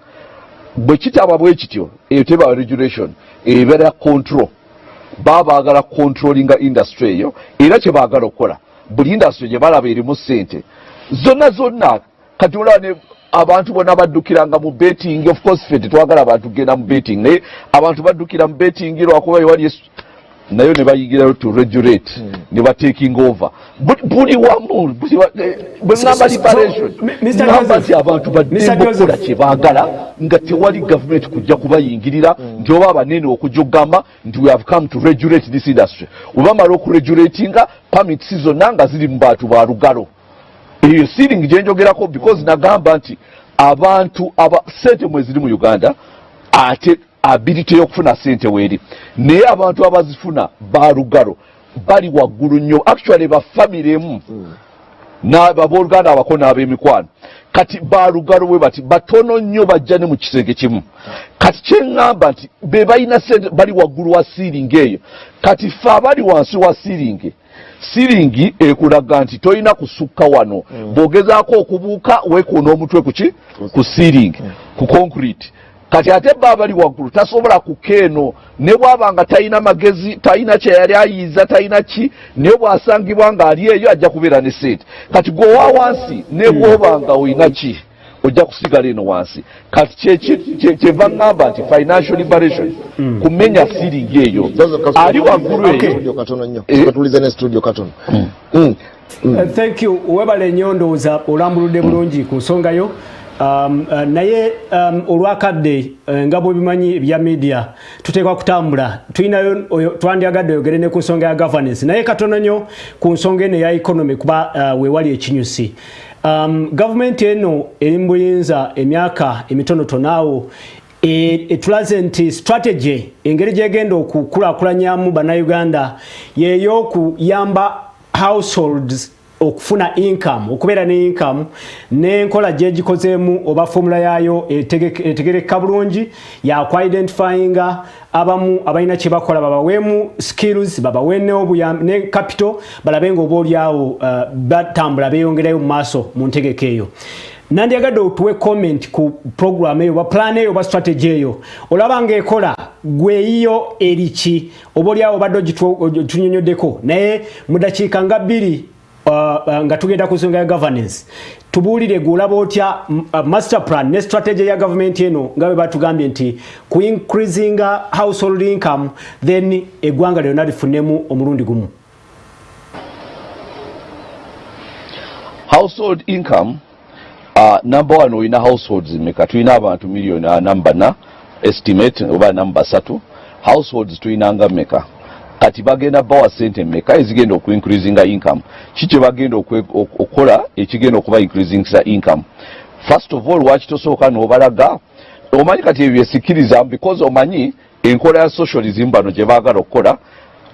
bwe kitaba bwe kityo eyo teba regulation ebeera control baagala controllinga industry eyo era kye baagala okukola buli industry gye balaba erimu ssente zonna kati olaba abantu bonna baddukiranga mu betting of course ffe tetwagala abantu kugenda mu betting naye abantu baddukira mu betting lwakuba ewali nayo ne bayigirayo to regulate ne bataking over buli wamu bwe ngamba liberation ngamba nti abantu baddembe okukola kye baagala nga tewali government kujja kubayingirira nti oba abanene okujja okugamba nti we have come to regulate this industry obamala okuregulatinga permits zonna nga ziri mu bantu ba lugalo eyo ceiling gye njogerako because nagamba nti abantu sente mwe ziri mu Uganda ate ability y'okufuna sente weeri naye abantu abazifuna balugalo bali waggulu nnyo actually bafamire emu n'abooluganda abako n'ab'emikwano kati balugalo bwe bati batono nnyo bajja ne mu kisenge kimu kati kyeŋŋamba nti be balina sente bali waggulu wa siiringi eyo kati ffe abali wansi wa siiringi ekulaga nti tolina kusukka wano bw'ogezaako okubuuka weekuuna omutwe ku siiringi ku concrete kati ate baba bali waggulu tasobola kukeeno ne bwaba nga talina magezi talina kye yali ayiiza talina ki naye bw'asangibwa ng'ali eyo ajja kubeera ne sente kati gweowa wansi ne bw'oba nga olina ki ojja kusigala eno wansi kati kyeva ŋŋamba nti financial liberation kumenya siiringi eyo ali waggulu eyo. Thank you webale nnyo ndowooza olambuludde bulungi ku nsongayo. Naye olwakadde nga bwebimanyi ebya media tuteekwa kutambula tulinayo twandyagadde oyogere ne ku nsonga ya governance naye katono nnyo ku nsonga eno eya economy kuba weewali ekinyusi. Gavumenti eno eri mu buyinza emyaka emitonotono awo etulaze nti strategy engeri gyegenda okukulaakulanyamu bannayuganda y'ey'okuyamba households okufuna income okubeera ne income n'enkola gyegikozeemu oba formula yaayo etegerekeka bulungi yakwa-identifyinga abamu abalina kye bakola babaweemu skills babaweenewo ne capital balabe nga obaolyawo batambula beeyongerayo mu maaso mu ntegeka eyo. Nandyagadde otuwe comment ku program eyo ba plan eyo ba strategy eyo olaba ng'ekola gweyiyo eriki obaolyawo badde tunyonyoddeko naye mu dakiika nga 2 nga tugenda ku nsonga ya governance tubuulire gulaba otya master plan ne strategy ya government eno nga bwe batugambye nti ku increasing household income then eggwanga lyonna lifunemu omulundi gumu. Household income number 1 olina households meka tulina abantu million number na estimate oba number 3 households tulina nga meka kati bagenda bawa sente meka ezigenda okuincreasinga income kiki bagenda okukola ekigenda okuba increasing sa income. First of all waki tosooka n'obalaga omanyi kati ebyo esikiriza because omanyi enkola ya socialism bano gye baagala okukola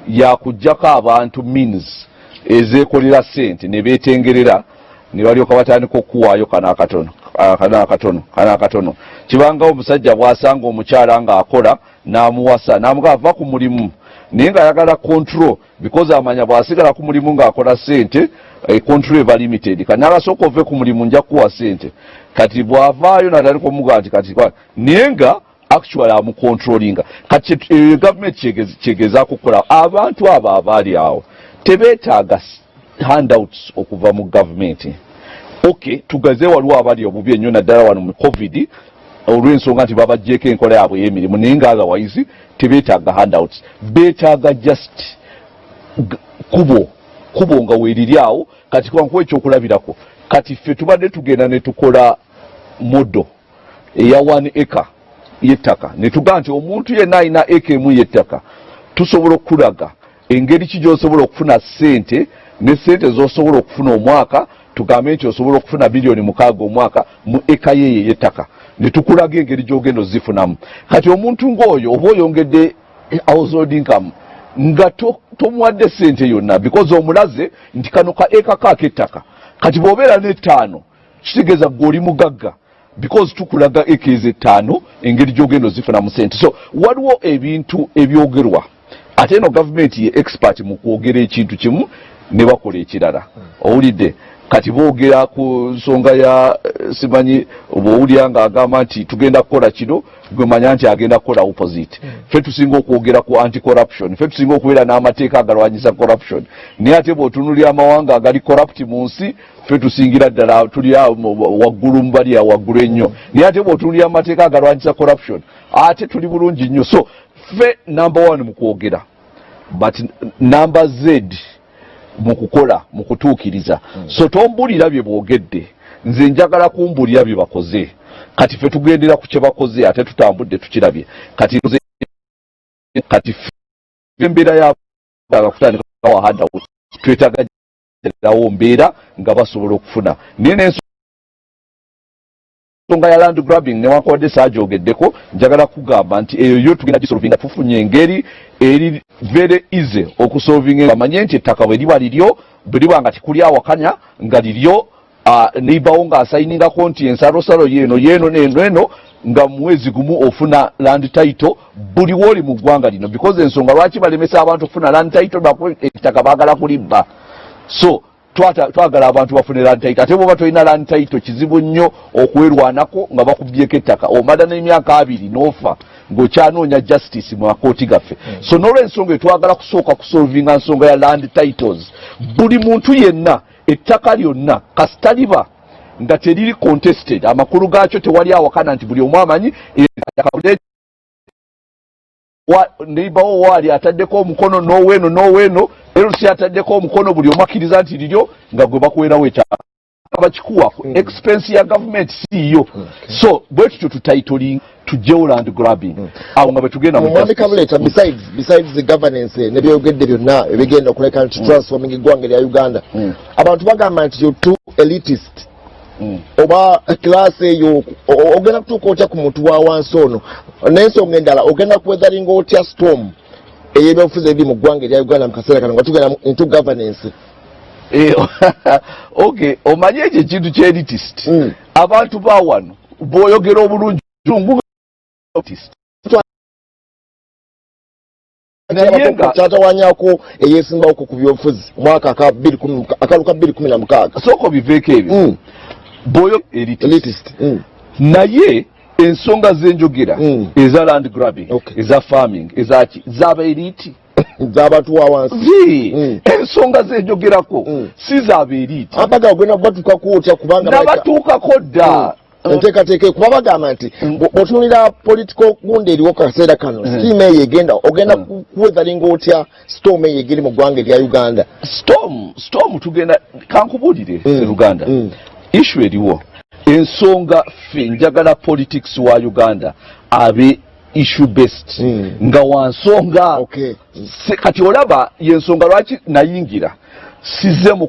yakuggyako abantu means ezeekolera ssente ne beetengerera ne balyoka batandika okuwaayo kana akatono kibanga omusajja bw'asanga omukyala ng'akola n'amuwasa n'amugamba va ku mulimu naye ng'ayagala control because amanya bw'asigala ku mulimu ng'akola ssente control eba limited kati n'agasooka ove ku mulimu nja kuwa ssente kati bw'avaayo n'atandika omugamba nti kati naye nga actually amucontrollinga kati gavumenti kyegezaako okukola abantu abo abaali awo tebeetaaga handouts okuva mu gavumenti. Okay, tugaze waliwo abali obubi ennyo naddala wano mu covid olw'ensonga nti babagjeeko enkola yaabwe y'emirimu naye nga otherwise tebeetaaga handouts, beetaaga just kubo nga weeriri awo. Kati kwankuwa ekyokulabirako kati ffe tubadde tugenda ne tukola modo eya 1 acre y'ettaka ne tugamba nti omuntu yenna alina eka emu y'ettaka tusobola okulaga engeri ki gy'osobola okufuna ssente ne ssente z'osobola okufuna omwaka tugambe nti osobola okufuna bilioni 6 omwaka mu eka ye y'ettaka ne tukulaga engeri gy'ogenda ozifunamu. Kati omuntu ng'oyo oba oyongedde household income nga tomuwadde ssente yonna because omulaze nti kano ka eka kaako ettaka kati bw'obeera ne5 kitegeeza gw'oli mugagga because tukulaga eka ezo5 engeri gy'ogenda ozifunamu ssente. So waliwo ebintu ebyogerwa ate eno gavumenti ye expert mu kwogera ekintu kimu ne bakola ekirala. Owulidde kati boogera ku nsonga ya simanyi obwowulira ng'agamba nti tugenda kukola kino gwe manya nti agenda kukola opposite. Ffe tusinga okwogera ku anti-corruption, ffe tusinga okubeera n'amateeka agalwanyisa corruption naye ate bw'otunuulira amawanga agali corrupt mu nsi ffe tusingira ddala tuli waggulu mu bali waggulu ennyo naye ate bw'otunuulira amateeka agalwanyisa corruption ate tuli bulungi nnyo. So ffe number 1 mu kwogera but number Z mu kukola mu kutuukiriza. So tombulira bye boogedde nze njagala kumbulira bye bakoze kati ffe tugendera ku kye bakoze ate tutambudde tukirabye kati embeera yabo kutandika wahanda twetagawo mbeera nga basobola okufuna naye n'ensonga ya land grabbing newankubadde saagyogeddeko njagala kugamba nti eyo yo tugenda gisolvinga tufunye engeri eri very easy okusolvinga amanye nti ettaka bwe liba liryo bwe liba nga tikuli awakanya nga liryo neighbour nga asayiningako nti ensalosalo yeeno nga mwezi gumu ofuna land title buli woli mu ggwanga lino because ensonga lwaki balemesa abantu okufuna land title lwako ettaka baagala kulibba. So twagala abantu bafune land title ate bwoba tolina land title kizibu nnyo okwerwanako nga bakubyeko ettaka omala n'emyaka 2 n'ofa ng'okyanoonya justice mu makooti gaffe. So n'olw'ensonga etwagala kusooka kusolvinga nsonga ya land titles buli muntu yenna ettaka lyonna kasitaliba nga teriri contested amakulu gaakyo tewali awakana nti buli omu amanyi Kabuleeta neighbour waali ataddeko omukono n'oweeno LC ataddeko omukono buli omu akkiriza nti liryo nga gwe bakuweerawo ettaka abakikuwa expense ya government siiyo. So bwe tutyo tutitling tujjewo land grabbing awo nga bwe tugenda mu Kabuleeta besides the governance ne byogedde byonna ebigenda okuleka nti transforming eggwanga lya Uganda abantu bagamba nti you're too elitist oba class eyo ogenda kutuuka otya ku muntu wa wansi ono n'ensonga endala ogenda kuweatheringa otya storm ey'ebyobufuzi ebiri mu ggwanga erya Uganda mu kaseera kano nga tugenda into governance. Okay, omanye ekyo ekintu ky'elitist abantu ba wano bw'oyogera obulungi tatawanyako eyeesimbawoko ku byobufuzi omwaka akaluka 2016 sooka biveeko ebyo bw'oyo elitist naye ensonga z'enjogera eza land grabbing eza farming ezaki zaba eliti z'abantu wa wansi ensonga z'enjogerako si zaba eliti abaga ogenda batuukako otya kubanga nabatuukako dda enteekateeka kuba bagamba nti bw'otunulira political gundi eriwo kaseera kano steam eyo ogenda kuweatheringa otya storm eyo egeri mu ggwanga erya Uganda. Storm tugenda kankubuulire Uganda issue eriwo ensonga ffe njagala politics wa Uganda abe issue based nga wansonga kati olaba yensonga lwaki nayingira size mu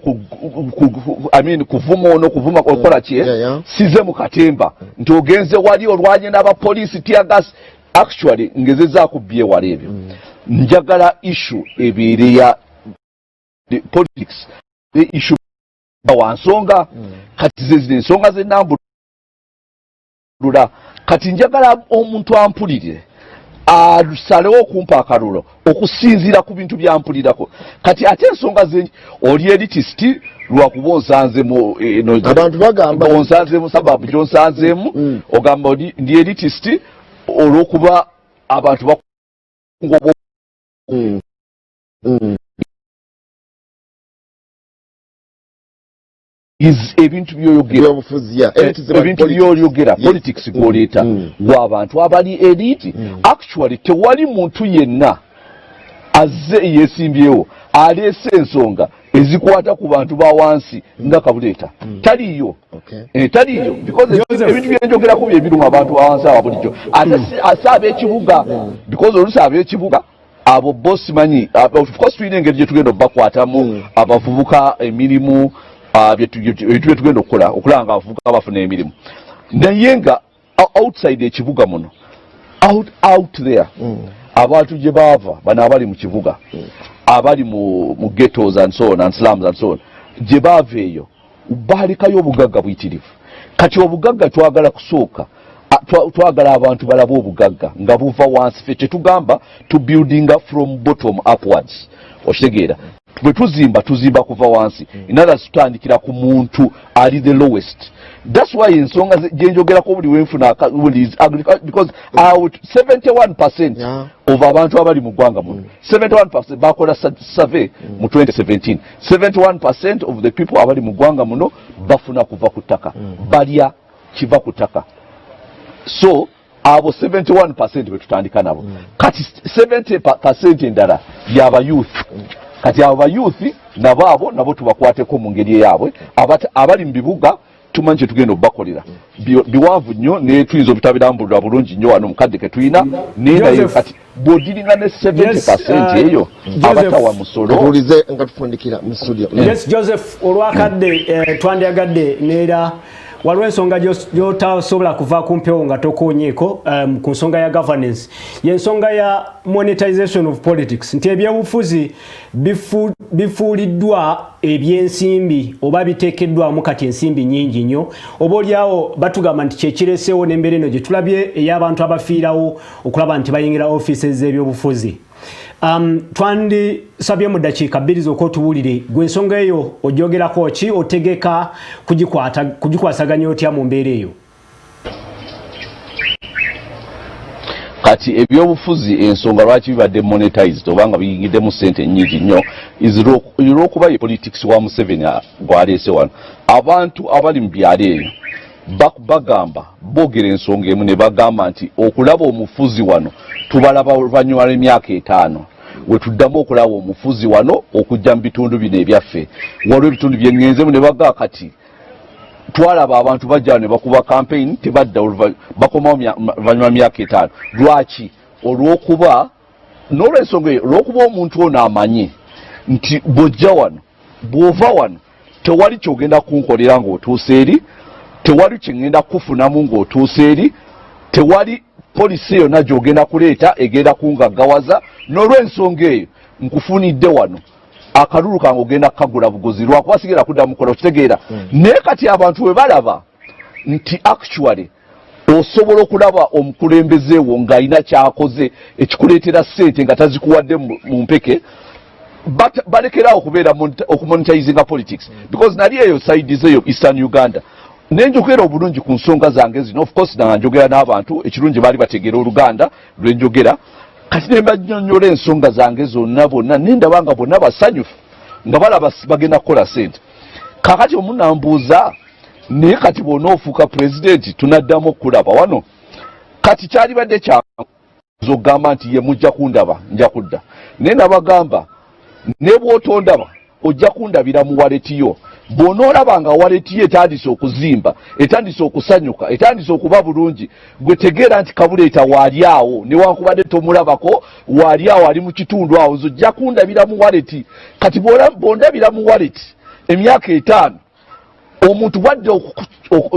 kuvuma ono kuvuma okola ki size mu katemba nti ogenze wali olwanye n'abapoliisi teargas actually ngezezzaako byewala ebyo njagala issue ebeere ya the politics the issue wansonga kati zezine ensonga z'ennambulula kati njagala omuntu ampulire asalewo okumpa akalulo okusinziira ku bintu byampulirako kati ate ensonga zenyi oli elitist lwakuba onsanzemu abantu bagamba onsanzemu sababu gyonsanzemu ogamba ndi elitist olwokuba abantu bakungoba is ebintu byoyogera politics gw'oleeta gw'abantu abali elite actually tewali muntu yenna azze yeesimbyewo aleese ensonga ezikwata ku bantu ba wansi nga Kabuleeta taliyo taliyo because ebintu byenjogerako byebiruma abantu ba wansi aba bulijjo ate ab'ekibuga because oluusi ab'ekibuga abo boss manyi of course tulina engeri gye tugenda obakwatamu abavubuka emirimu ebintu tugenda okukola okulanga abavubuka bafuna emirimu naye nga outside ekibuga muno out there abantu gye baava bano abali mu kibuga abali mu ghettos and so on and slums and so on gye baava eyo baalekayo obugagga buyitirivu kati obugagga twagala kusooka twagala abantu balaba obugagga nga buva wansi ffe kyetugamba to building up from bottom upwards okitegeera bwe tuzimba kuva wansi inala tutandikira ku muntu ali the lowest. That's why ensonga gyenjogerako buli wenfuna because 71% of abantu abali mu ggwanga muno 71% bakola survey mu 2017 71% of the people abali mu ggwanga muno bafuna kuva ku ttaka balya kiva ku ttaka. So abo 71% bwe tutandika nabo kati 70% endala yaba youth kati abo youth nabo tubakwateko mu ngeri yaabwe abali mu bibuga tumanyi tugenda obakolera biwanvu nnyo ne tuyinza obutabirambulira bulungi nnyo wano mukadde ke tuyina naye kati bwodiringa ne 70% eyo abatawa musolo tulize nga tufundikira mu studio. Yes Joseph olwakadde twandyagadde neera waliwo ensonga gyotasobola kuva ku mpewo nga tokonyeeko ku nsonga ya governance y'ensonga ya monetization of politics nti ebyobufuzi bifuuliddwa ebyensimbi oba biteekeddwamu kati ensimbi nnyingi nnyo oba oliawo batugamba nti kyekireseewo n'embeera eno gye tulabye ey'abantu abafiirawo okulaba nti bayingira offices z'ebyobufuzi. Twandisabye mu ddakiika bbiri zokka otubuulire gwe ensonga eyo ogyogerako ki otegeka kugikwasaganya otya mu mbeera eyo? Kati ebyobufuzi ensonga lwaki bibadde monetized obanga biyingiddemu ssente nnyingi nnyo olw'okuba ye politics wa Museveni gwaleese wano abantu abali mu byalo eyo bagamba boogera ensonga emu ne bagamba nti okulaba omufuzi wano tubalaba oluvannyuma lw'emyaka 5 we tuddamu okulaba omufuzi wano okujja mu bitundu bino ebyaffe waliwo ebitundu bye ŋŋenzemu ne bagaa kati twalaba abantu bajja ne bakuba campaign tebadda bakomawo oluvannyuma myaka 5 lwaki olw'okuba n'olw'ensonga eyo olw'okuba omuntu ono amanye nti bw'ojja wano bw'ova wano tewali kyogenda kunkolera ng'otuuse eri tewali kyengenda kufunamu ng'otuuse eri tewali polisi yonna gy'ogenda kuleeta egenda kungaggawaza n'olw'ensonga eyo nkufunidde wano akalulu kange ogenda kukagula bugozi lwakuba sigenda kudda mukola okitegeera naye kati abantu we balaba nti actually osobola okulaba omukulembezeewo ng'alina kyakoze ekikuleetera ssente nga tazikuwadde mu mpeke balekerawo okubeera okumonetizinga politics because nali eyo sides eyo Eastern Uganda nenjogera obulungi ku nsonga zange zino of course nanjogera n'abantu ekirungi baali bategeera Oluganda lwenjogera kati ne mbanyonnyola ensonga zange zonna bonna nendaba nga bonna basanyufu nga balaba bagenda kukola ssente kakati omunambuuza naye kati bw'onoofuuka pulezidenti tunaddamu okulaba wano kati kyalibadde kyazogamba nti ye mujja kundaba nja kudda naye nabagamba ne bw'otondaba ojja kundabira mu waletiyo bw'onoolaba nga waletiyo etandise okuzimba etandise okusanyuka etandise okuba bulungi gwe tegeera nti Kabuleeta waali awo newankubadde tomulabako waali awo ali mu kitundu awo zojja kundabira mu waleti kati bw'ondabira mu waleti emyaka 5 omuntu wadde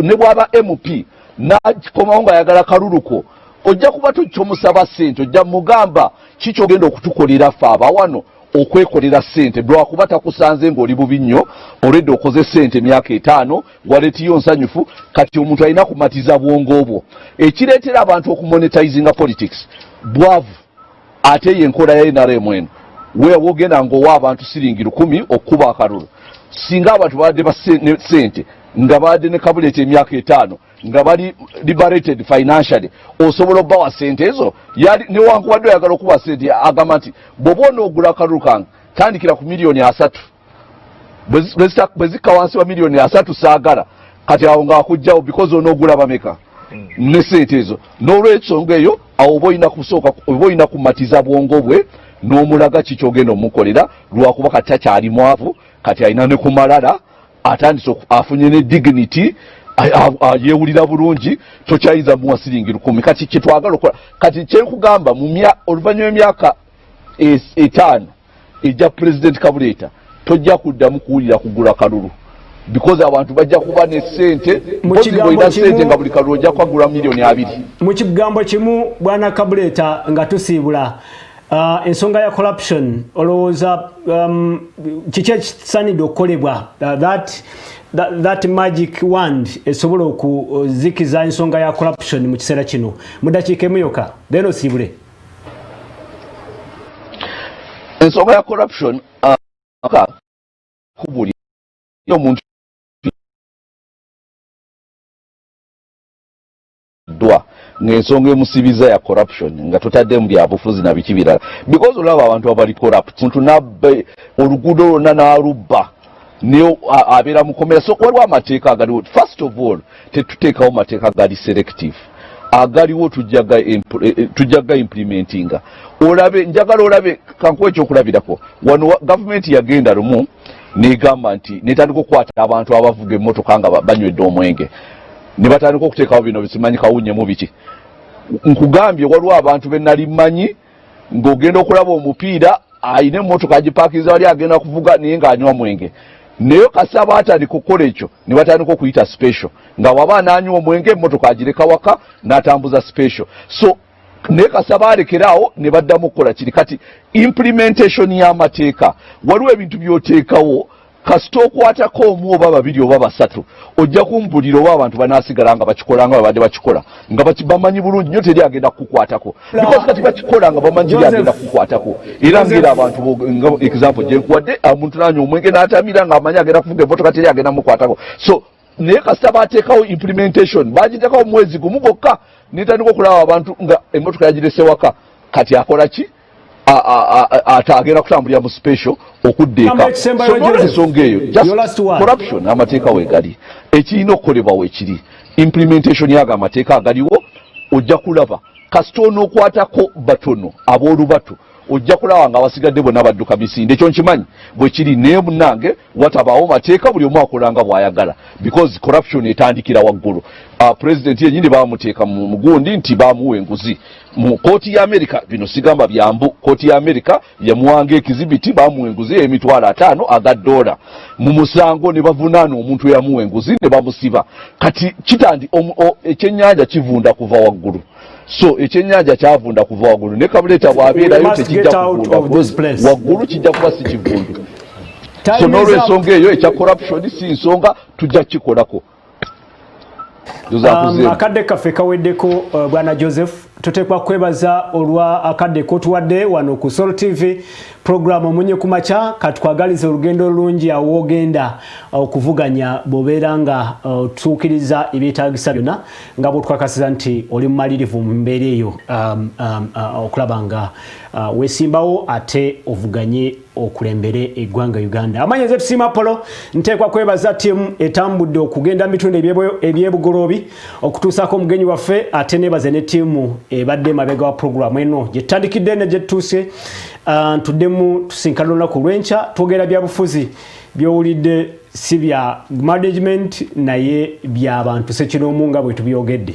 ne bw'aba MP n'akikomawo ng'ayagala kaluluko ojja kuba tukyomusaba ssente ojja mugamba kikyogenda okutukolera ffe abawano okwekolera ssente lwakuba takusanze ng'oli bubi nnyo olwedde okoze ssente emyaka 5 waletiyo nsanyufu kati omuntu alina kumatiza bwongo bwo ekireetera abantu okumonetizinga politics bwavu ate yenkola ya NRM eno wogenda ng'owa abantu siringi 10 okuba akalulu singa abantu badde ba ssente nga badde ne Kabuleeta emyaka 5 nga bali liberated financially osobola obbawa ssente ezo yali newankubadde oyagala okuba ssente agamba nti bw'oba onoogula akalulu kange tandikira ku miliyoni 3 bwe zikka wansi wa miliyoni 3 saagala kati awo ng'akugjawo because onoogula bameka ne ssente ezo n'olw'ensonga eyo awo oba olina kumatiza bwongo bwe n'omulaga kiki ogenda omukolera lwakuba kati takyali mwavu kati alina ne ku malala atandise afunye ne dignity yewulira bulungi tokyayinza muwa siringi 10 kati kyetwagala okola kati kyenkugamba oluvannyuma emyaka 5 ejja President Kabuleeta tojja kuddamu kuwulira kugula kalulu because abantu bajja kuba ne ssente olina ssente nga buli kalulu ojja kwagula miliyoni 2 mu kigambo kimu bwana Kabuleeta nga tusiibula ensonga ya corruption olowooza kiki ekisaanidde okukolebwa that magic wand esobola okuzikiza ensonga ya corruption mu kiseera kino mu dakiika emu yokka then osiibule ensonga ya corruption kubuli omuntu dwa ng'ensonga emusibiza ya corruption nga totadde mu byabufuzi na biki birala because olaba abantu abali corrupt muntu nabbe oluguudo lwonna n'alubba niyo abeera mukomera so waliwo amateeka agaliwo first of all tetuteekawo mateeka agali selective agaliwo tujjaga implementinga olabe njagala olabe kankuwa ekyokulabirako wano gavumenti yagenda lumu negamba nti netandika okukwata abantu abavuga emmotoka nga banywedde omwenge ne batandika okuteekawo bino bisimanyi kawunyemu biki nkugambye waliwo abantu bennali mmanyi ng'ogenda okulaba omupiira ayina emmotoka agipaakinza wali agenda kuvuga naye ng'anywa mwenge naye kasaba atandika okukola ekyo ne batandika okuyita special nga waba anaanywa omwenge emmotoka agireka waka n'atambuza special so naye kasaba alekeraawo ne baddamu okukola kiri kati implementation y'amateeka waliwo ebintu by'oteekawo kasita okwatako omu oba babiri oba basatu ojja kumpulira oba abantu banaasigala nga bakikola nga babadde bakikola nga bamanyi bulungi nnyo teri agenda kukukwatako because kati bakikola nga bamanyi teri agenda kukukwatako era ngera abantu nga example gye nkuwadde omuntu naanywa omwenge n'atamira nga amanyi agenda kuvuga emmotoka teri agenda mukwatako so naye kasita bateekawo implementation bagiteekawo mwezi gumu gwokka netandika okulaba abantu nga emmotoka yagirese waka kati akola ki atagenda kutambulira mu special okuddeeka so ensonga eyo just corruption amateeka wegali ekirina okukolebwa weekiri implementation yago amateeka agaliwo ojja kulaba kasita onookwatako batono aboolubatu ojja kulaba nga abasigadde bonna badduka misinde ekyo nkimanyi bwe kiri naye munnange watabaawo mateeka buli omu akolanga bw'ayagala because corruption etandikira waggulu president yennyini baamuteeka mu mugundi nti baamuwa enguzi mu kooti ya Amerika bino sigamba byambu kooti ya Amerika yamuwanga ekizibiti baamuwa enguzi emitwalo 5 aga $. mu musango ne bavunaana omuntu eyamuwa enguzi ne bamusiba kati kitandi ekyennyanja kivunda kuva waggulu so ekyennyanja kyavunda kuva waggulu ne Kabuleeta bw'abeerayo tekijja kuvunda waggulu kijja kuba si kivundu so n'olwensonga eyo ekya corruption si nsonga tujja kukikolako akadde kaffe kaweddeko bwana Joseph tuteekwa kwebaza olwa akadde kotuwadde wano ku Soul TV program Omunnyo Ku Makya katwagaliza olugendo olungi awo ogenda okuvuganya bwobeera nga tuukiriza ebyetaagisa byonna nga bwotwakasiza nti oli mumalirivu mu mbeera eyo okulaba nga weesimbawo ate ovuganye okulembere eggwanga Uganda. Amanya nze Tusiima Apollo nteekwa kwebaza ttiimu etambudde okugenda mu bitundu ebyebugoloobi okutuusaako omugenyi waffe ate neebaze ne ttiimu ebadde emabega wa programu eno gye tutandikidde ne gye tutuuse tuddemu tusinkana olunaku lw'enkya twogera byabufuzi by'owulidde si bya management naye by'abantu sekiroomu nga bwe tubyogedde.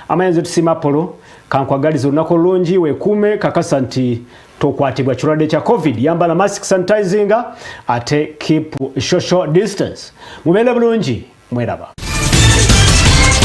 Amanya nze Tusiima Apollo kankwagaliza olunaku olungi weekuume kakasa nti tokwatibwa kirwadde kya COVID yambala mask sanitizinga ate keep social distance mubeere bulungi mweraba.